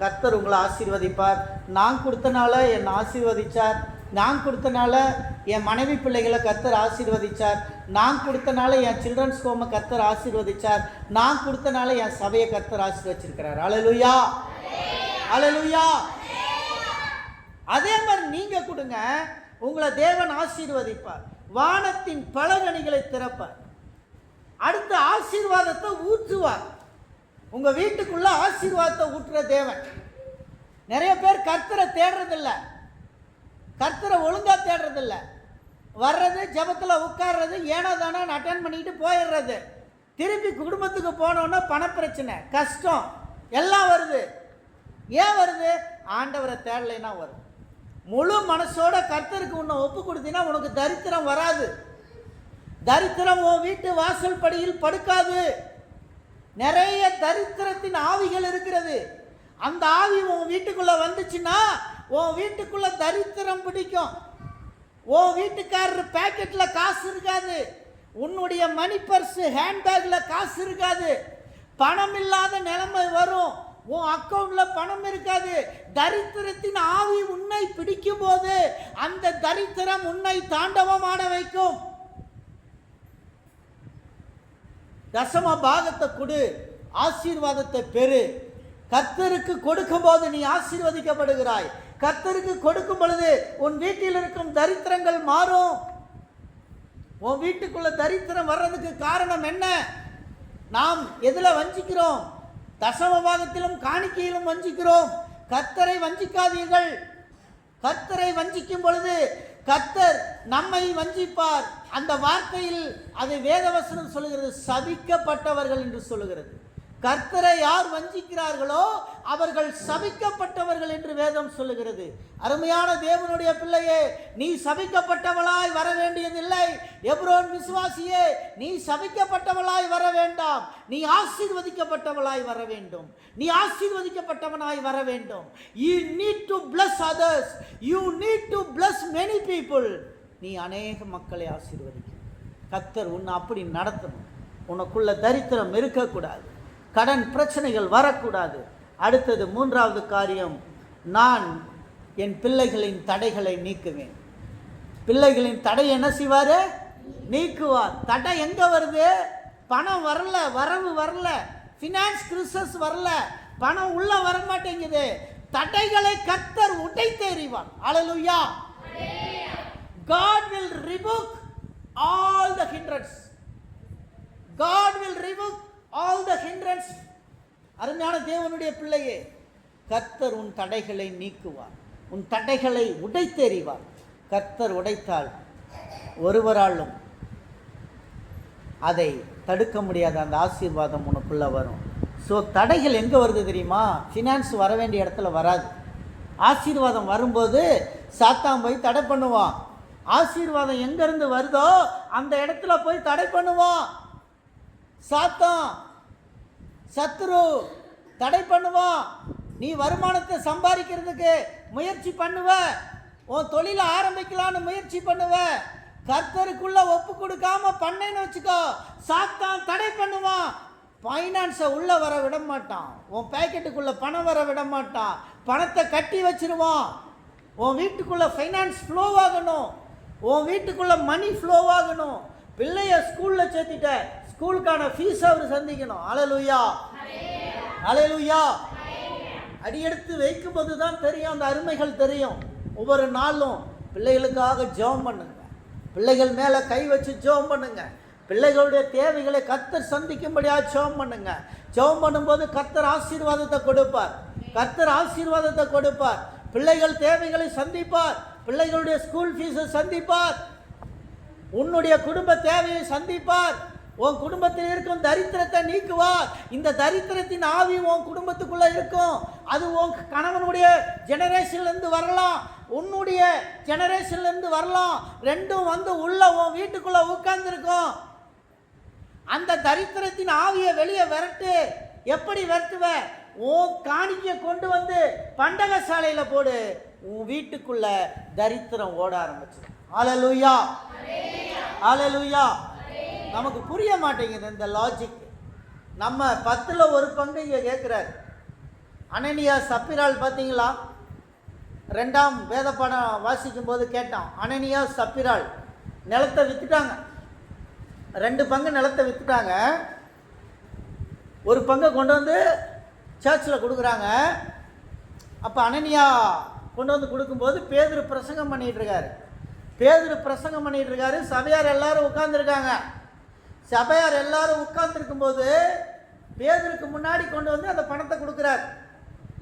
கர்த்தர் உங்களை ஆசீர்வதிப்பார். நான் கொடுத்தனால என்னை ஆசீர்வதித்தார். நான் கொடுத்தனால என் மனைவி பிள்ளைகளை கர்த்தர் ஆசீர்வதித்தார். நான் கொடுத்தனால என் சில்ட்ரன்ஸ் ஹோமை கர்த்தர் ஆசீர்வதித்தார். நான் கொடுத்தனால என் சபையை கர்த்தர் ஆசீர்வதிச்சிருக்கிறார். அல்லேலூயா, அல்லேலூயா. அதே மாதிரி நீங்கள் கொடுங்க, உங்களை தேவன் ஆசீர்வதிப்பார். வானத்தின் பலகணிகளை திறப்பார். அடுத்த ஆசீர்வாதத்தை ஊற்றுவார். உங்க வீட்டுக்குள்ள ஆசீர்வாதத்தை ஊற்றுற தேவன். நிறைய பேர் கர்த்தரை தேடுறதில்ல, கர்த்தரை ஒழுங்கா தேடுறதில்ல. வர்றது ஜெபத்தில் உட்கார்றது, ஏனோ தானோ அட்டென்ட் பண்ணிட்டு போயிடுறது. திருப்பி குடும்பத்துக்கு போனோன்னா பணப்பிரச்சனை, கஷ்டம் எல்லாம் வருது. ஏன் வருது? ஆண்டவரை தேடலைன்னா வரும். முழு மனசோட கர்த்தருக்கு உன்னை ஒப்பு கொடுத்தீங்கன்னா உனக்கு தரித்திரம் வராது. தரித்திரம் உன் வீட்டு வாசல் படியில் படுக்காது. நிறைய தரித்திரத்தின் ஆவிகள் இருக்கிறது. அந்த ஆவி உன் வீட்டுக்குள்ள வந்துச்சுன்னா உன் வீட்டுக்குள்ள தரித்திரம் பிடிக்கும். உன் வீட்டுக்காரர் பேக்கெட்ல காசு இருக்காது. உன்னுடைய மணி பர்ஸ் ஹேண்ட்பேக்ல காசு இருக்காது. பணம் இல்லாத நிலைமை வரும். உன் அக்கௌண்ட்ல பணம் இருக்காது. தரித்திரத்தின் ஆவி உன்னை பிடிக்கும் போது அந்த தரித்திரம் உன்னை தாண்டவமான வைக்கும். தசம பாகத்தை கொடு, ஆசீர்வாதத்தை பெறு. கர்த்தருக்கு கொடுக்கும் போது நீ ஆசீர்வதிக்கப்படுகிறாய். கர்த்தருக்கு கொடுக்கும் பொழுது உன் வீட்டில் இருக்கும் தரித்திரங்கள் மாறும். உன் வீட்டுக்குள்ள தரித்திரம் வர்றதுக்கு காரணம் என்ன? நாம் எதுல வஞ்சிக்கிறோம்? தசம பாகத்திலும் காணிக்கையிலும் வஞ்சிக்கிறோம். கர்த்தரை வஞ்சிக்காதீர்கள். கர்த்தரை வஞ்சிக்கும் பொழுது கர்த்தர் நம்மை வஞ்சிப்பார். அந்த வார்த்தையில் அது வேதவசனம் சொல்லுகிறது, சபிக்கப்பட்டவர்கள் என்று சொல்லுகிறது. கர்த்தரை யார் வஞ்சிக்கிறார்களோ அவர்கள் சபிக்கப்பட்டவர்கள் என்று வேதம் சொல்லுகிறது. அருமையான தேவனுடைய பிள்ளையே, நீ சபிக்கப்பட்டவளாய் வர வேண்டியதில்லை. எப்ரோன் விசுவாசியே, நீ சபிக்கப்பட்டவளாய் வர வேண்டாம். நீ ஆசீர்வதிக்கப்பட்டவளாய் வர வேண்டும். நீ ஆசீர்வதிக்கப்பட்டவனாய் வர வேண்டும். You need to bless others. You need to bless many people. நீ அநேக மக்களை ஆசீர்வதிக்கணும். கர்த்தர் உன்னை அப்படி நடத்தணும். உனக்குள்ள தரித்திரம் இருக்கக்கூடாது. கடன் பிரச்சனைகள் வரக்கூடாது. அடுத்தது 3வது காரியம், நான் என் பிள்ளைகளின் தடைகளை நீக்குவேன். பிள்ளைகளின் தடை என்ன செய்வார்? நீக்குவார். தடை எங்க வருது? பணம் வரல, வரவு வரல, ஃபினான்ஸ் கிறிஸ்டஸ் வரல, பணம் உள்ள வர மாட்டேங்குது. தடைகளை கர்த்தர் உடைத்தெறிவார். அல்லேலூயா. God will rebuke all the hindrance. God will rebuke all the hindrance. அருமையான தேவனுடைய பிள்ளையே, கர்த்தர் உன் தடைகளை நீக்குவார். உன் தடைகளை உடைத்தெறிவார். கர்த்தர் உடைத்தால் ஒருவராலும் அதை தடுக்க முடியாத அந்த ஆசீர்வாதம் உனக்குள்ள வரும். ஸோ தடைகள் எங்கே வருது தெரியுமா? ஃபினான்ஸ் வர வேண்டிய இடத்துல வராது. ஆசீர்வாதம் வரும்போது சாத்தான் போய் தடை பண்ணுவான். ஆசீர்வாதம் எங்கேருந்து வருதோ அந்த இடத்துல போய் தடை பண்ணுவான். சாத்தான், சத்துரு தடை பண்ணுவான். நீ வருமானத்தை சம்பாதிக்கிறதுக்கு முயற்சி பண்ணுவ, உன் தொழிலை ஆரம்பிக்கலான்னு முயற்சி பண்ணுவ. கர்த்தருக்குள்ள ஒப்பு கொடுக்காம பண்ணேன்னு வச்சுக்கோ, சாத்தான் தடை பண்ணுவான். ஃபைனான்ஸை உள்ள வர விட மாட்டான். உன் பேக்கெட்டுக்குள்ள பணம் வர விட மாட்டான். பணத்தை கட்டி வச்சிருவான். உன் வீட்டுக்குள்ள ஃபைனான்ஸ் ஃப்ளோ ஆகணும். உன் வீட்டுக்குள்ள மணி ஃப்ளோ ஆகணும். பிள்ளைய ஸ்கூலில் சேர்த்திட்ட, ஸ்கூலுக்கான ஃபீஸ் அவர் சந்திக்கணும். ஹல்லேலூயா, ஹல்லேலூயா. அடியெடுத்து வைக்கும்போது தான் தெரியும், அந்த அருமைகள் தெரியும். ஒவ்வொரு நாளும் பிள்ளைகளுக்காக ஜெபம் பண்ணுங்க, பிள்ளைகள் மேலே கை வச்சு ஜெபம் பண்ணுங்க, பிள்ளைகளுடைய தேவைகளை கர்த்தர் சந்திக்கும்படியாக ஜெபம் பண்ணுங்க. ஜெபம் பண்ணும்போது கர்த்தர் ஆசீர்வாதத்தை கொடுப்பார், கர்த்தர் ஆசீர்வாதத்தை கொடுப்பார். பிள்ளைகள் தேவைகளை சந்திப்பார், பிள்ளைகளுடைய ஸ்கூல் ஃபீஸை சந்திப்பார், உன்னுடைய குடும்ப தேவையை சந்திப்பார், உன் குடும்பத்தில் இருக்கும் தரித்திரத்தை நீக்குவார். இந்த தரித்திரத்தின் ஆவி உன் குடும்பத்துக்குள்ள இருக்கும். அது உன் கணவனுடைய ஜெனரேஷன்லேருந்து வரலாம், உன்னுடைய ஜெனரேஷன்லேருந்து வரலாம். ரெண்டும் வந்து உள்ள உன் வீட்டுக்குள்ள உட்கார்ந்துருக்கும். அந்த தரித்திரத்தின் ஆவியை வெளியே விரட்டு. எப்படி விரட்டுவ? உன் காணிக்கை கொண்டு வந்து பண்டக சாலையில் போடு, உன் வீட்டுக்குள்ள தரித்திரம் ஓட ஆரம்பிச்சு. ஹல்லேலூயா, ஹல்லேலூயா. நமக்கு புரிய மாட்டேங்குது இந்த லாஜிக். நம்ம 10ல் 1 பங்கு இங்கே கேட்குறாரு. அனனியா சப்பிரால் பார்த்தீங்களா? 2ஆம் வேத பாடம் வாசிக்கும் போது கேட்டோம். அனனியா சப்பிரால் நிலத்தை விற்றுட்டாங்க, 2 பங்கு நிலத்தை விற்றுட்டாங்க. 1 பங்கை கொண்டு வந்து சர்ச்சில் கொடுக்குறாங்க. அப்போ அனனியா கொண்டு வந்து கொடுக்கும்போது பேதுரு பிரசங்கம் பண்ணிகிட்டு இருக்காரு. பேதுரு பிரசங்கம் பண்ணிகிட்டு இருக்காரு. சபையார் எல்லாரும் உட்கார்ந்துருக்காங்க. சபையார் எல்லாரும் உட்கார்ந்துருக்கும்போது பேதுருக்கு முன்னாடி கொண்டு வந்து அந்த பணத்தை கொடுக்குறாரு.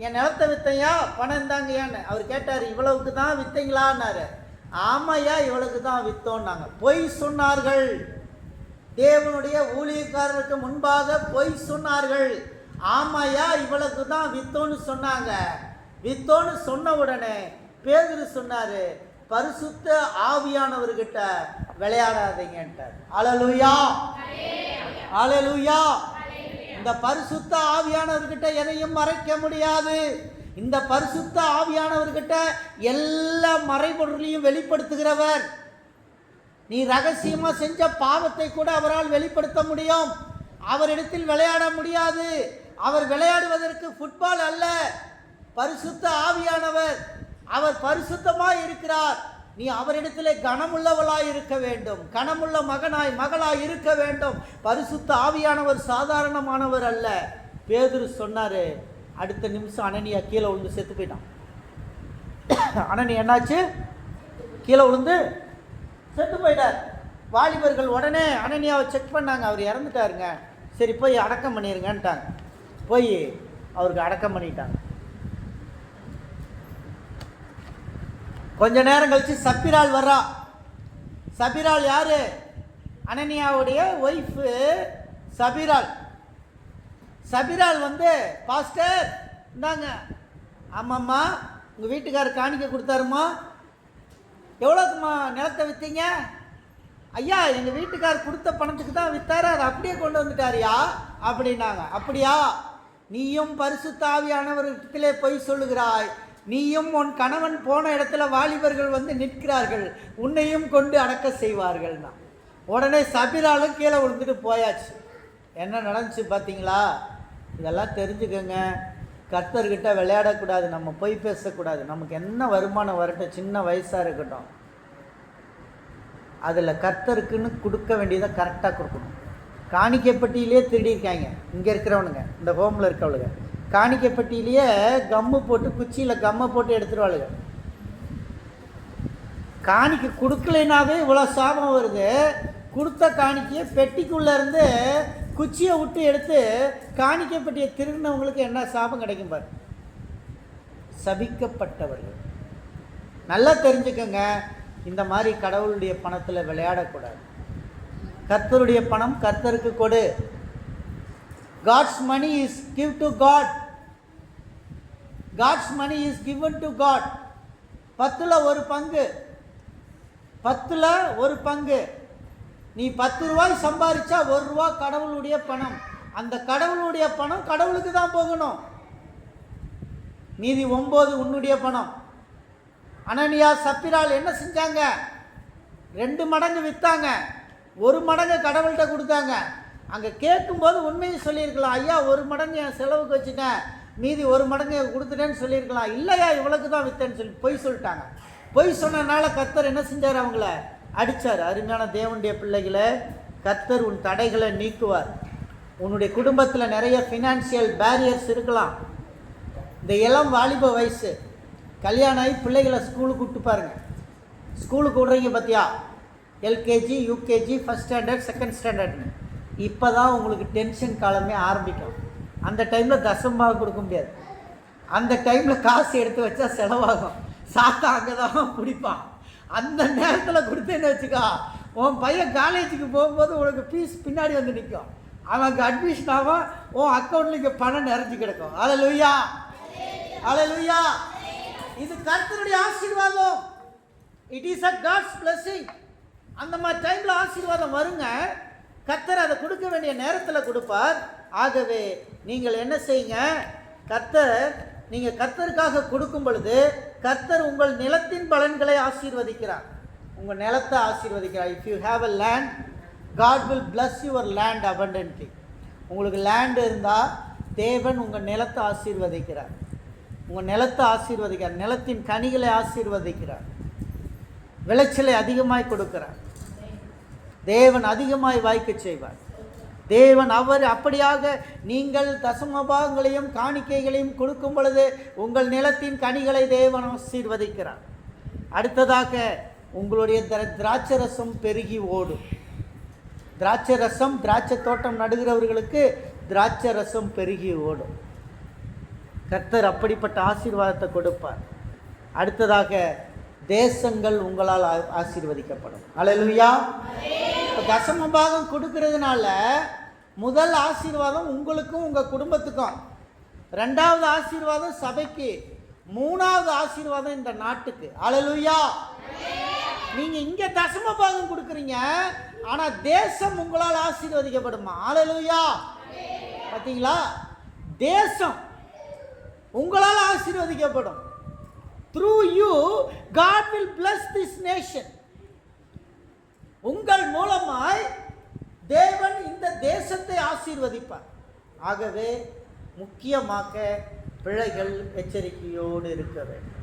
என் நிலத்தை வித்தையா, பணம் இருந்தாங்கயான்னு அவர் கேட்டார். இவ்வளவுக்கு தான் வித்தீங்களான்னாரு. ஆமாய்யா, இவளுக்கு தான் வித்தோன்னாங்க. பொய் சொன்னார்கள், தேவனுடைய ஊழியக்காரருக்கு முன்பாக பொய் சொன்னார்கள். ஆமாய்யா, இவளுக்கு தான் வித்தோன்னு சொன்னாங்க. வித்தோன்னு சொன்ன உடனே பேதுரு சொன்னாரு, பரிசுத்த ஆவியானவர்கிட்ட விளையாடாதீங்கன்ட்டார். ஹல்லேலூயா, ஹல்லேலூயா. இந்த பரிசுத்த ஆவியானவர்கிட்ட எதையும் மறைக்க முடியாது. இந்த பரிசுத்த ஆவியானவர்கிட்ட எல்லா மறைபொருளையும் வெளிப்படுத்துகிறவர். நீ ரகசியமா செஞ்ச பாவத்தை கூட அவரால் வெளிப்படுத்த முடியும். அவரிடத்தில் விளையாட முடியாது. அவர் விளையாடுவதற்கு ஃபுட்பால் அல்ல, பரிசுத்த ஆவியானவர். அவர் பரிசுத்தமாய் இருக்கிறார். நீ அவரிடத்திலே கனமுள்ளவளாய் இருக்க வேண்டும், கனமுள்ள மகனாய் மகளாய் இருக்க வேண்டும். பரிசுத்த ஆவியானவர் சாதாரணமானவர் அல்ல. பேதுரு சொன்னாரு. அடுத்த நிமிஷம் அனனியா கீழே விழுந்து செத்து போயிட்டான். அனனியா என்னாச்சு? கீழே விழுந்து செத்து போயிட்டார். வாலிபர்கள் உடனே அனனியாவை செக் பண்ணாங்க. அவர் இறந்துட்டாருங்க, சரி போய் அடக்கம் பண்ணிருங்கன்ட்டாங்க. போய் அவருக்கு அடக்கம் பண்ணிட்டாங்க. கொஞ்ச நேரம் கழிச்சு சப்பிரால் வர்றா. சபிரால் யாரு? அனனியாவுடைய ஒய்ஃபு சபிரால். சபிரால் வந்து, பாஸ்டர் இந்தாங்க. ஆமாம்மா, உங்கள் வீட்டுக்காரர் காணிக்க கொடுத்தாருமா. எவ்வளோக்குமா நிலத்தை விற்றீங்க? ஐயா, எங்கள் வீட்டுக்காரர் கொடுத்த பணத்துக்கு தான் விற்றாரு, அதை அப்படியே கொண்டு வந்துட்டாரியா அப்படின்னாங்க. அப்படியா? நீயும் பரிசுத்த ஆவியானவரிடத்திலே பொய் சொல்லுகிறாய். நீயும் உன் கணவன் போன இடத்துல வாலிபர்கள் வந்து நிற்கிறார்கள், உன்னையும் கொண்டு அடக்க செய்வார்கள்னா. உடனே சபிராலும் கீழே விழுந்துட்டு போயாச்சு. என்ன நடந்துச்சு பார்த்தீங்களா? இதெல்லாம் தெரிஞ்சுக்கோங்க. கர்த்தர்கிட்ட விளையாடக்கூடாது, நம்ம பொய் பேசக்கூடாது. நமக்கு என்ன வருமானம் வரட்டும், சின்ன வயசாக இருக்கட்டும், அதில் கர்த்தருக்குன்னு கொடுக்க வேண்டியதை கரெக்டாக கொடுக்கணும். காணிக்கைப்பட்டியிலே திருடியிருக்காங்க இங்கே இருக்கிறவனுங்க, இந்த ஹோமில் இருக்கவளுங்க. காணிக்கைப்பட்டியிலேயே கம்மு போட்டு, குச்சியில் கம்மை போட்டு எடுத்துருவாளுங்க. காணிக்கை கொடுக்கலைனாவே இவ்வளோ சாபம் வருது. கொடுத்த காணிக்கையை பெட்டிக்குள்ளேருந்து குச்சியை விட்டு எடுத்து காணிக்கைப்பட்டியை திருடினவங்களுக்கு என்ன சாபம் கிடைக்கும் பாரு. சபிக்கப்பட்டவர்கள். நல்லா தெரிஞ்சுக்கோங்க, இந்த மாதிரி கடவுளுடைய பணத்தில் விளையாடக்கூடாது. கர்த்தருடைய பணம் கர்த்தருக்கு கொடு. God's money is give to God. God's money is given to God. 10ல் 1 பங்கு, 10ல் 1 பங்கு. நீ 10 ரூபாய் சம்பாதிச்சா 1 ரூபா கடவுளுடைய பணம். அந்த கடவுளுடைய பணம் கடவுளுக்கு தான் போகணும். மீதி 9 உன்னுடைய பணம். அனனியா சப்பிரால் என்ன செஞ்சாங்க? 2 மடங்கு விற்றாங்க, 1 மடங்கு கடவுள்கிட்ட கொடுத்தாங்க. அங்கே கேட்கும்போது உண்மையை சொல்லியிருக்கலாம். ஐயா, 1 மடங்கு என் செலவுக்கு வச்சுட்டேன், மீதி 1 மடங்கு கொடுத்துட்டேன்னு சொல்லியிருக்கலாம். இல்லையா, இவளுக்கு தான் விற்றேன்னு சொல்லி பொய் சொல்லிட்டாங்க. பொய் சொன்னனால கர்த்தர் என்ன செஞ்சார்? அவங்கள அடித்தார். அருமையான தேவனுடைய பிள்ளைகளை, கர்த்தர் உன் தடைகளை நீக்குவார். உன்னுடைய குடும்பத்தில் நிறைய ஃபினான்ஷியல் பேரியர்ஸ் இருக்கலாம். இந்த இளம் வாலிப வயசு, கல்யாணம் ஆகி பிள்ளைகளை ஸ்கூலுக்கு விட்டு பாருங்கள். ஸ்கூலுக்கு விட்றீங்க பார்த்தியா, LKG, UKG, first standard, second ஸ்டாண்டர்ட்னு. இப்போ தான் உங்களுக்கு டென்ஷன் காலமே ஆரம்பிக்கும். அந்த டைமில் தசமாக கொடுக்க முடியாது. அந்த டைமில் காசு எடுத்து வச்சா செலவாகும். சாத்தா அங்கே தான் பிடிப்பான். அந்த நேரத்தில் கொடுத்தேன்னு வச்சுக்கா, உன் பையன் காலேஜுக்கு போகும்போது உனக்கு ஃபீஸ் பின்னாடி வந்து நிற்கும். அவனுக்கு அட்மிஷன் ஆகும், உன் அக்கௌண்ட்டில் இங்கே பணம் நிறைஞ்சு கிடக்கும். அல்லேலூயா, அல்லேலூயா. இது கர்த்தருடைய ஆசீர்வாதம். It is a God's blessing. அந்த மாதிரி டைமில் ஆசீர்வாதம் வருங்க. கர்த்தர் அதை கொடுக்க வேண்டிய நேரத்தில் கொடுப்பார். ஆகவே நீங்கள் என்ன செய்யுங்க, நீங்கள் கர்த்தருக்காக கொடுக்கும் பொழுது கர்த்தர் உங்கள் நிலத்தின் பலன்களை ஆசீர்வதிக்கிறார். உங்கள் நிலத்தை ஆசீர்வதிக்கிறார். If you have a land, God will bless your land abundantly. உங்களுக்கு லேண்ட் இருந்தால் தேவன் உங்கள் நிலத்தை ஆசீர்வதிக்கிறார். உங்கள் நிலத்தை ஆசீர்வதிக்கிறார். நிலத்தின் கனிகளை ஆசீர்வதிக்கிறார். விளைச்சலை அதிகமாய் கொடுக்கிறார். தேவன் அதிகமாய் வாய்க்க செய்வார். தேவன் அப்படியாக நீங்கள் தசமபாகங்களையும் காணிக்கைகளையும் கொடுக்கும் பொழுது உங்கள் நிலத்தின் கனிகளை தேவன் ஆசீர்வதிக்கிறார். அடுத்ததாக உங்களுடைய திராட்சை ரசம் பெருகி ஓடும். திராட்சை ரசம், திராட்சை தோட்டம் நடுகிறவர்களுக்கு திராட்சை ரசம் பெருகி ஓடும். கர்த்தர் அப்படிப்பட்ட ஆசீர்வாதத்தை கொடுப்பார். அடுத்ததாக தேசங்கள் உங்களால் ஆசீர்வதிக்கப்படும். அல்லேலூயா. இப்போ தசமபாகம் கொடுக்கறதுனால முதல் ஆசீர்வாதம் உங்களுக்கும் உங்கள் குடும்பத்துக்கும், ரெண்டாவது ஆசீர்வாதம் சபைக்கு, மூணாவது ஆசீர்வாதம் இந்த நாட்டுக்கு. அல்லேலூயா. நீங்கள் இங்கே தசமபாகம் கொடுக்குறீங்க, ஆனால் தேசம் உங்களால் ஆசீர்வதிக்கப்படுமா? அல்லேலூயா. பார்த்தீங்களா, தேசம் உங்களால் ஆசீர்வதிக்கப்படும். Through you, God will bless this nation. உங்கள் மூலமாய் தேவன் இந்த தேசத்தை ஆசீர்வதிப்பார். ஆகவே முக்கியமாக பிள்ளைகள் எச்சரிக்கையோடு இருக்க வேண்டும்.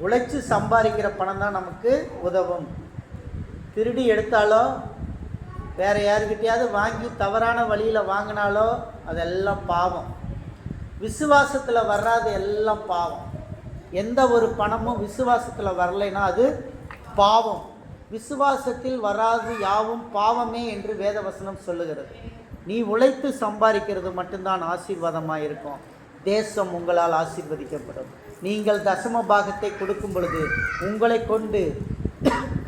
உழைச்சு சம்பாதிக்கிற பணம் தான் நமக்கு உதவும். திருடி எடுத்தாலோ வேற யாருக்கிட்டையாவது வாங்கி தவறான வழியில் வாங்கினாலோ அதெல்லாம் பாவம். விசுவாசத்தில் வர்றது எல்லாம் பாவம். எந்த ஒரு பணமும் விசுவாசத்தில் வரலைன்னா அது பாவம். விசுவாசத்தில் வராது யாவும் பாவமே என்று வேதவசனம் சொல்லுகிறது. நீ உழைத்து சம்பாதிக்கிறது மட்டும்தான் ஆசீர்வாதமாக இருக்கும். தேசம் உங்களால் ஆசீர்வதிக்கப்படும். நீங்கள் தசம பாகத்தை கொடுக்கும் பொழுது உங்களை கொண்டு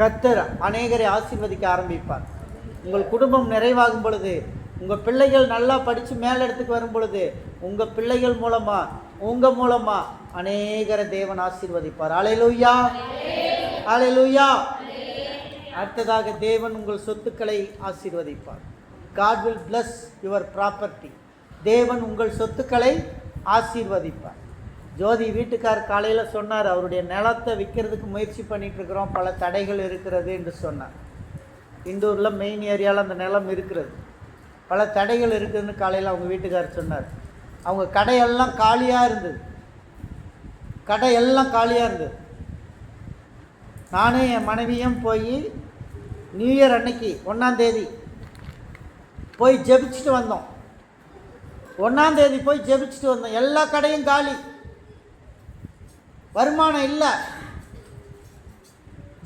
கர்த்தர் அநேகரை ஆசீர்வதிக்க ஆரம்பிப்பார். உங்கள் குடும்பம் நிறைவாகும் பொழுது, உங்கள் பிள்ளைகள் நல்லா படித்து மேலிடத்துக்கு வரும் பொழுது உங்கள் பிள்ளைகள் மூலமாக உங்கள் மூலமாக அநேகரை தேவன் ஆசீர்வதிப்பார். அல்லேலூயா, அல்லேலூயா. அடுத்ததாக தேவன் உங்கள் சொத்துக்களை ஆசீர்வதிப்பார். God will bless your property. தேவன் உங்கள் சொத்துக்களை ஆசீர்வதிப்பார். ஜோதி வீட்டுக்கார் காலையில் சொன்னார், அவருடைய நிலத்தை விற்கிறதுக்கு முயற்சி பண்ணிகிட்டு இருக்கிறோம், பல தடைகள் இருக்கிறது என்று சொன்னார். இண்டூரில் மெயின் ஏரியாவில் அந்த நிலம் இருக்கிறது, பல தடைகள் இருக்குதுன்னு காலையில் அவங்க வீட்டுக்காரர் சொன்னார். அவங்க கடையெல்லாம் காலியாக இருந்தது, கடையெல்லாம் காலியாக இருந்தது. நானும் என் மனைவியும் போய் நியூ இயர் அன்னைக்கு 1ஆம் தேதி போய் ஜெபிச்சுட்டு வந்தோம். 1ஆம் தேதி போய் ஜெபிச்சுட்டு வந்தோம். எல்லா கடையும் காலி, வருமானம் இல்லை.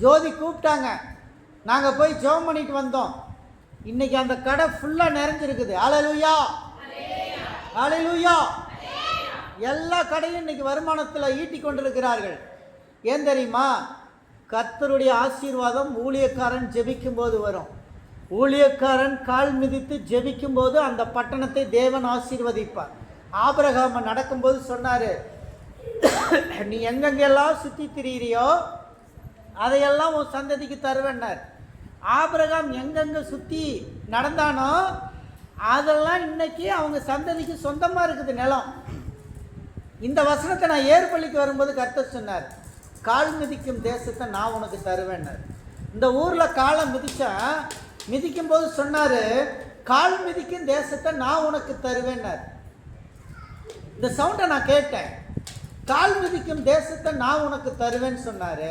ஜோதி கூப்பிட்டாங்க, நாங்கள் போய் ஜெபம் பண்ணிட்டு வந்தோம். இன்னைக்கு அந்த கடை ஃபுல்லாக நிறைஞ்சிருக்குது. அல்லேலூயா, அல்லேலூயா. எல்லா கடையும் இன்னைக்கு வருமானத்தில் ஈட்டி கொண்டிருக்கிறார்கள். ஏன் தெரியுமா? கர்த்தருடைய ஆசீர்வாதம் ஊழியக்காரன் ஜெபிக்கும் போது வரும். ஊழியக்காரன் கால் மிதித்து ஜெபிக்கும் போது அந்த பட்டணத்தை தேவன் ஆசீர்வதிப்பார். ஆபிரகாம் நடக்கும்போது சொன்னார், நீ எங்கெங்கெல்லாம் சுற்றி திரியிறியோ அதையெல்லாம் உன் சந்ததிக்கு தருவேன்னார். ஆபிரகாம் எங்கெங்கே சுற்றி நடந்தானோ அதெல்லாம் இன்னைக்கு அவங்க சந்ததிக்கு சொந்தமாக இருக்குது நிலம். இந்த வசனத்தை நான் ஏற்பள்ளிக்கு வரும்போது கர்த்தர் சொன்னார், கால் மிதிக்கும் தேசத்தை நான் உனக்கு தருவேன்னார். இந்த ஊரில் காலை மிதிக்கும் போது சொன்னார், கால் மிதிக்கும் தேசத்தை நான் உனக்கு தருவேன்னார். இந்த சவுண்டை நான் கேட்டேன். கால் மிதிக்கும் தேசத்தை நான் உனக்கு தருவேன்னு சொன்னார்.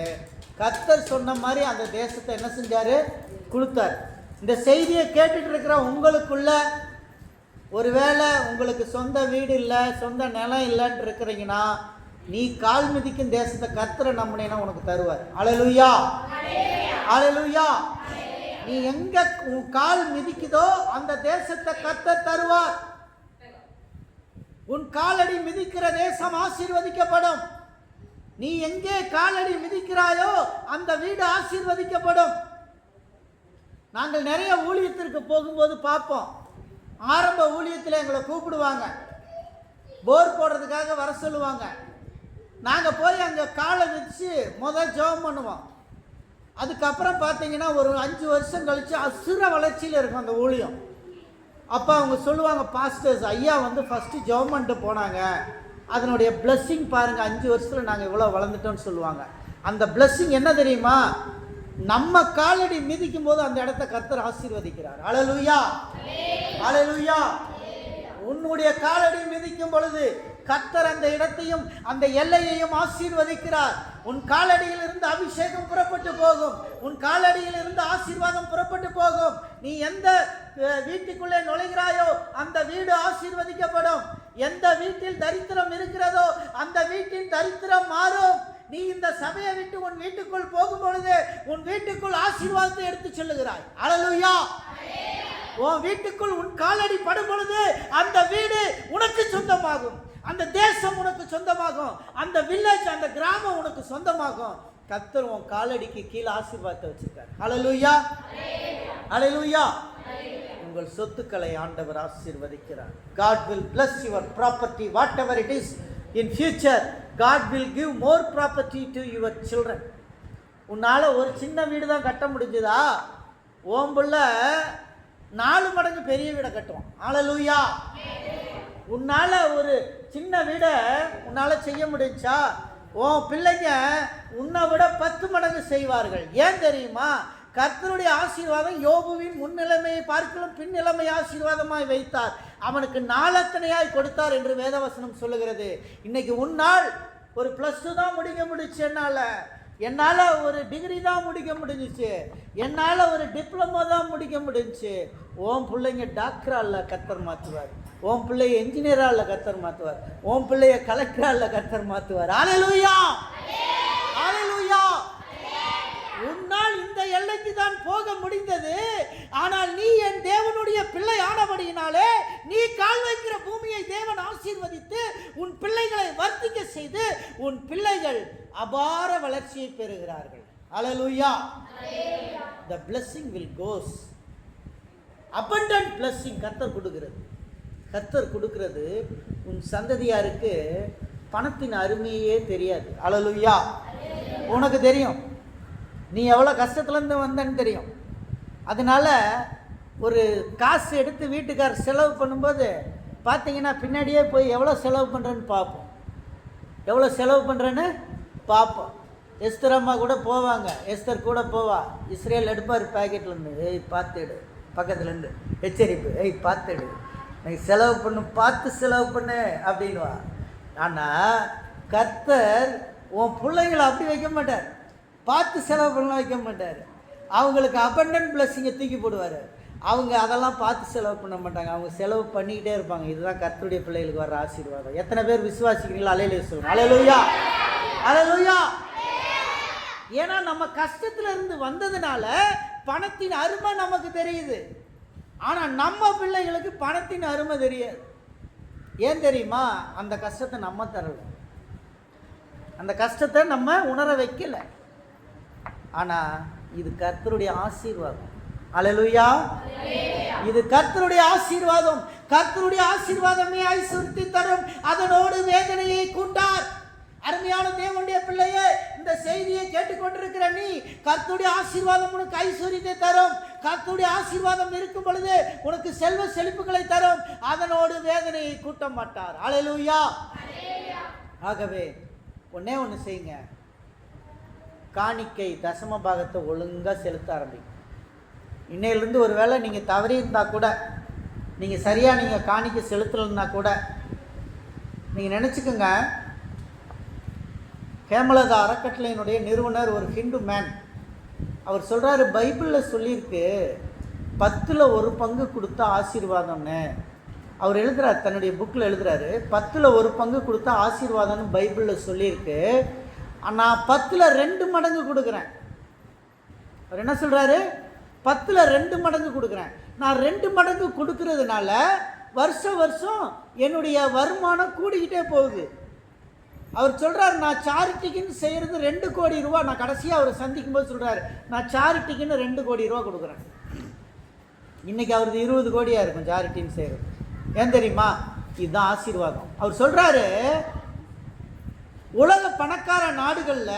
கர்த்தர் சொன்ன மாதிரி அந்த தேசத்தை என்ன செஞ்சாரு? கொடுத்தார். இந்த செய்தியை கேட்டுட்டு இருக்கிற உங்களுக்குள்ள ஒருவேளை உங்களுக்கு சொந்த வீடு இல்லை, சொந்த நிலம் இல்லைன்னு இருக்கிறீங்கன்னா, நீ கால் மிதிக்கும் தேசத்தை கர்த்தரை நம்பினேன்னா உனக்கு தருவார். அல்லேலூயா, அல்லேலூயா. நீ எங்க உன் கால் மிதிக்குதோ அந்த தேசத்தை கர்த்தர் தருவார். உன் காலடி மிதிக்கிற தேசம் ஆசீர்வதிக்கப்படும். நீ எங்கே காலடி மிதிக்கிறாயோ அந்த வீடு ஆசீர்வதிக்கப்படும். நாங்கள் நிறைய ஊழியத்திற்கு போகும்போது பார்ப்போம். ஆரம்ப ஊழியத்தில் எங்களை கூப்பிடுவாங்க, போர் போடுறதுக்காக வர சொல்லுவாங்க. நாங்கள் போய் அங்கே காலை மிதித்து முதல் ஜெபம் பண்ணுவோம். அதுக்கப்புறம் பார்த்தீங்கன்னா ஒரு 5 வருஷம் கழித்து அசுர வளர்ச்சியில் இருக்கும் அந்த ஊழியம். அப்போ அவங்க சொல்லுவாங்க, பாஸ்டர்ஸ் ஐயா வந்து ஃபஸ்ட்டு ஜெபம் பண்ணிட்டு போனாங்க, அதனுடைய பிளஸ்ஸிங் பாருங்கள், 5 வருஷத்தில் நாங்கள் இவ்வளோ வளர்ந்துட்டோம்னு சொல்லுவாங்க. அந்த பிளஸ்ஸிங் என்ன தெரியுமா? நம்ம காலடி மிதிக்கும் போது அந்த இடத்த கர்த்தர் ஆசீர்வதிக்கிறார். அல்லேலூயா, அல்லேலூயா. உன்னுடைய காலடி மிதிக்கும் பொழுது கர்த்தர் அந்த இடத்தையும் அந்த எல்லையையும் ஆசீர்வதிக்கிறார். உன் காலடியில் இருந்து அபிஷேகம் புறப்பட்டு போகும். உன் காலடியில் இருந்து ஆசீர்வாதம் புறப்பட்டு போகும். நீ எந்த வீட்டுக்குள்ளே நுழைகிறாயோ அந்த வீடு ஆசீர்வதிக்கப்படும். எந்த வீட்டில் தரித்திரம் இருக்கிறதோ அந்த வீட்டின் தரித்திரம் மாறும். நீ இந்த சபையை விட்டு உன் வீட்டுக்குள் போகும் பொழுது உன் வீட்டுக்குள் ஆசீர்வாதத்தை எடுத்து செல்லுகிறாய். அல்லேலூயா. உன் வீட்டுக்குள் உன் காலடி படும் பொழுது அந்த வீடு உனக்கு சொந்தமாகும், அந்த தேசம் உனக்கு சொந்தமாகும், அந்த வில்லேஜ் அந்த கிராமம் உனக்கு சொந்தமாகும். கர்த்தர் உன் காலடிக்கு கீழே ஆசீர்வாதத்தை வச்சிருக்கார். அல்லேலூயா, அல்லேலூயா. உங்கள் சொத்துக்களை ஆண்டவர் ஆசீர்வதிக்கிறார். God will bless your property whatever it is in future. God will give more property to your children. உன்னால் ஒரு சின்ன வீடு தான் கட்ட முடிஞ்சுதா? ஓம்புள்ள 4 மடங்கு பெரிய வீடை கட்டுவான். அல்லேலூயா. உன்னால் ஒரு சின்ன வீடை உன்னால் செய்ய முடிஞ்சா உன் பிள்ளைங்க உன்னை விட 10 மடங்கு செய்வார்கள். ஏன் தெரியுமா? கர்த்தருடைய ஆசீர்வாதம் யோபுவின் முன்னிலைமையை பார்க்கலும் பின்னிலைமை ஆசீர்வாதமாய் வைத்தார், அவனுக்கு நாளத்தனையாய் கொடுத்தார் என்று வேதவசனம் சொல்லுகிறது. இன்னைக்கு உன்னால் ஒரு +2 தான் முடிக்க முடிச்சு, என்னால் ஒரு டிகிரி தான் முடிக்க முடிஞ்சிச்சு, என்னால் ஒரு டிப்ளமோ தான் முடிக்க முடிஞ்சிச்சு. உன் பிள்ளைங்க டாக்டரா இல்லை கர்த்தர் மாற்றுவார். உன் பிள்ளைய என்ஜினியரா இல்லை கர்த்தர் மாற்றுவார். உன் பிள்ளைய கலெக்டரா இல்லை கர்த்தர் மாற்றுவார். அல்லேலூயா, அல்லேலூயா. உன்னால் இந்த எல்லைக்கு தான் போக முடிந்தது. ஆனால் நீ என் தேவனுடைய பிள்ளை ஆனபடியினாலே நீ கால் வைக்கிற பூமியை தேவன் ஆசீர்வதித்து உன் பிள்ளைகளை வர்த்திக்க செய்து உன் பிள்ளைகள் அபார வளர்ச்சியை பெறுகிறார்கள். அல்லேலூயா. The blessing will goes. Abundant blessing கர்த்தர் கொடுக்கிறது. கர்த்தர் கொடுக்கிறது உன் சந்ததியாருக்கு பணத்தின் அருமையே தெரியாது. அல்லேலூயா. உனக்கு தெரியும் நீ எவ்வளோ கஷ்டத்துலேருந்து வந்தேன்னு தெரியும். அதனால் ஒரு காசு எடுத்து வீட்டுக்கார் செலவு பண்ணும்போது பார்த்தீங்கன்னா பின்னாடியே போய் எவ்வளோ செலவு பண்ணுறேன்னு பார்ப்போம், எவ்வளோ செலவு பண்ணுறேன்னு பார்ப்போம். எஸ்தர் அம்மா கூட போவாங்க, எஸ்தர் கூட போவா. இஸ்ரேல் எடுப்பார் பேக்கெட்லேருந்து, ஏய் பார்த்து எடு, பக்கத்துலேருந்து எச்சரிப்பு, ஏய் பார்த்து எடு, நீ செலவு பண்ணு, பார்த்து செலவு பண்ணு அப்படின்வா. ஆனால் கர்த்தர் உன் பிள்ளைங்களை அப்படி வைக்க மாட்டார், பார்த்து செலவு பண்ணலாம் வைக்க மாட்டார். அவங்களுக்கு அபண்டன்ட் பிளஸ்ஸிங்கை தூக்கி போடுவார். அவங்க அதெல்லாம் பார்த்து செலவு பண்ண மாட்டாங்க, அவங்க செலவு பண்ணிக்கிட்டே இருப்பாங்க. இதுதான் கர்த்தருடைய பிள்ளைகளுக்கு வர்ற ஆசீர்வாதம். எத்தனை பேர் விசுவாசிக்கிறீங்களா? அல்லேலூயா சொல்லுங்க. அல்லேலூயா, அல்லேலூயா. ஏன்னா நம்ம கஷ்டத்துல இருந்து வந்ததுனால பணத்தின் அருமை நமக்கு தெரியுது. ஆனால் நம்ம பிள்ளைகளுக்கு பணத்தின் அருமை தெரியாது. ஏன் தெரியுமா? அந்த கஷ்டத்தை நம்ம தரல, அந்த கஷ்டத்தை நம்ம உணர வைக்கல. ஆனால் இது கர்த்தருடைய ஆசீர்வாதம். அல்லேலூயா. இது கர்த்தருடைய ஆசீர்வாதம். கர்த்தருடைய ஆசீர்வாதமே ஐஸ்வர்யத்தை தரும், அதனோடு வேதனையை கூட்டார். அருமையான தேவனுடைய பிள்ளையே, இந்த செய்தியை கேட்டுக்கொண்டிருக்கிற நீ, கர்த்தருடைய ஆசீர்வாதம் உனக்கு ஐஸ்வர்யத்தை தரும். கர்த்தருடைய ஆசீர்வாதம் இருக்கும் பொழுது உனக்கு செல்வ செழிப்புகளை தரும், அதனோடு வேதனையை கூட்ட மாட்டார். அல்லேலூயா. ஆகவே ஒன்னே ஒன்று செய்யுங்க, காணிக்கை தசம பாகத்தை ஒழுங்காக செலுத்த ஆரம்பிக்கும். இன்னையிலிருந்து ஒரு வேளை நீங்கள் தவறி இருந்தால் கூட, நீங்கள் சரியாக நீங்கள் காணிக்கை செலுத்தலைன்னா கூட நீங்கள் நினச்சிக்கோங்க, ஹேமலதா அறக்கட்டளையினுடைய நிறுவனர், ஒரு ஹிந்து மேன். அவர் சொல்கிறாரு, பைபிளில் சொல்லியிருக்கு 10ல் 1 பங்கு கொடுத்தா ஆசீர்வாதம்னு. அவர் எழுதுகிறார், தன்னுடைய புக்கில் எழுதுகிறாரு, 10ல் 1 பங்கு கொடுத்தா ஆசீர்வாதம்னு பைபிளில் சொல்லியிருக்கு. நான் 10ல் 2 மடங்கு கொடுக்குறேன். அவர் என்ன சொல்கிறாரு? 10ல் 2 மடங்கு கொடுக்குறேன். நான் 2 மடங்கு கொடுக்கறதுனால வருஷம் என்னுடைய வருமானம் கூடிக்கிட்டே போகுது. அவர் சொல்கிறார், நான் சாரிட்டிக்குன்னு செய்கிறது 2 கோடி ரூபா. நான் கடைசியாக அவரை சந்திக்கும் போது சொல்கிறாரு, நான் சாரிட்டிக்குன்னு 2 கோடி ரூபா கொடுக்குறேன். இன்றைக்கி அவரது 20 கோடியாக இருக்கும் சாரிட்டின்னு செய்கிறது. ஏன் தெரியுமா? இதுதான் ஆசீர்வாதம். அவர் சொல்கிறாரு, உலக பணக்கார நாடுகளில்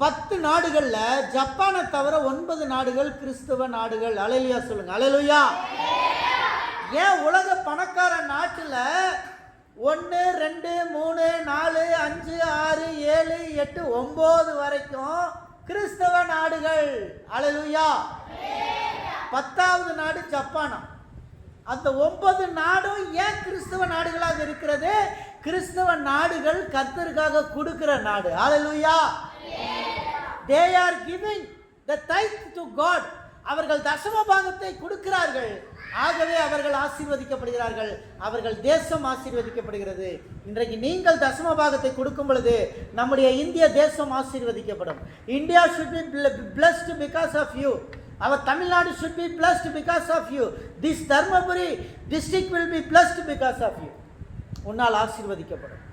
10 நாடுகளில் ஜப்பானை தவிர 9 நாடுகள் கிறிஸ்தவ நாடுகள். அல்லேலூயா சொல்லுங்க, அல்லேலூயா. ஏன் உலக பணக்கார நாட்டில் 1 2 3 4 5 6 7 8 9 வரைக்கும் கிறிஸ்தவ நாடுகள்? அல்லேலூயா. 10வது நாடு ஜப்பானா. அந்த 9 நாடும் ஏன் கிறிஸ்தவ நாடுகளாக இருக்கிறது? கிறிஸ்தவ நாடுகள் கர்த்தருக்காக கொடுக்கிற நாடு. அல்லேலூயா. They are giving the tithe to God. அவர்கள் தசம பாகத்தை கொடுக்கிறார்கள். ஆகவே அவர்கள் ஆசீர்வதிக்கப்படுகிறார்கள். அவர்கள் தேசம் ஆசீர்வதிக்கப்படுகிறது. இன்றைக்கு நீங்கள் தசம பாகத்தை கொடுக்கும் பொழுது நம்முடைய இந்திய தேசம் ஆசீர்வதிக்கப்படும். India should be blessed because of you. Our Tamil Nadu should be blessed because of you. This Dharmaburi district will be blessed because of you. உன்னால் ஆசீர்வதிக்கப்படும்.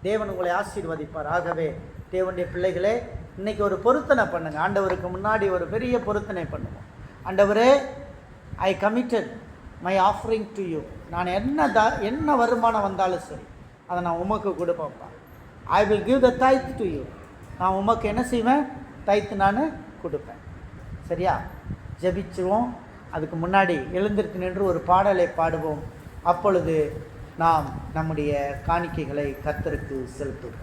தேவன் உங்களை ஆசீர்வதிப்பார். ஆகவே தேவனுடைய பிள்ளைகளே, இன்னைக்கு ஒரு பொருத்தனை பண்ணுங்க. ஆண்டவருக்கு முன்னாடி ஒரு பெரிய பொருத்தனை பண்ணுவோம். ஆண்டவரே, I committed my offering to you. நான் என்ன வருமானம் வந்தாலும் சரி, அதை நான் உமக்கு கொடுப்பேன்ப்பா. I will give the tithe to you. நான் உமக்கு என்ன செய்வேன்? டைத்து நான் கொடுப்பேன். சரியா? ஜெபிச்சுவோம். அதுக்கு முன்னாடி எழுந்திருக்கு நின்று ஒரு பாடலை பாடுவோம். அப்பொழுது நாம் நம்முடைய காணிக்கைகளை கர்த்தருக்கு செலுத்துவோம்.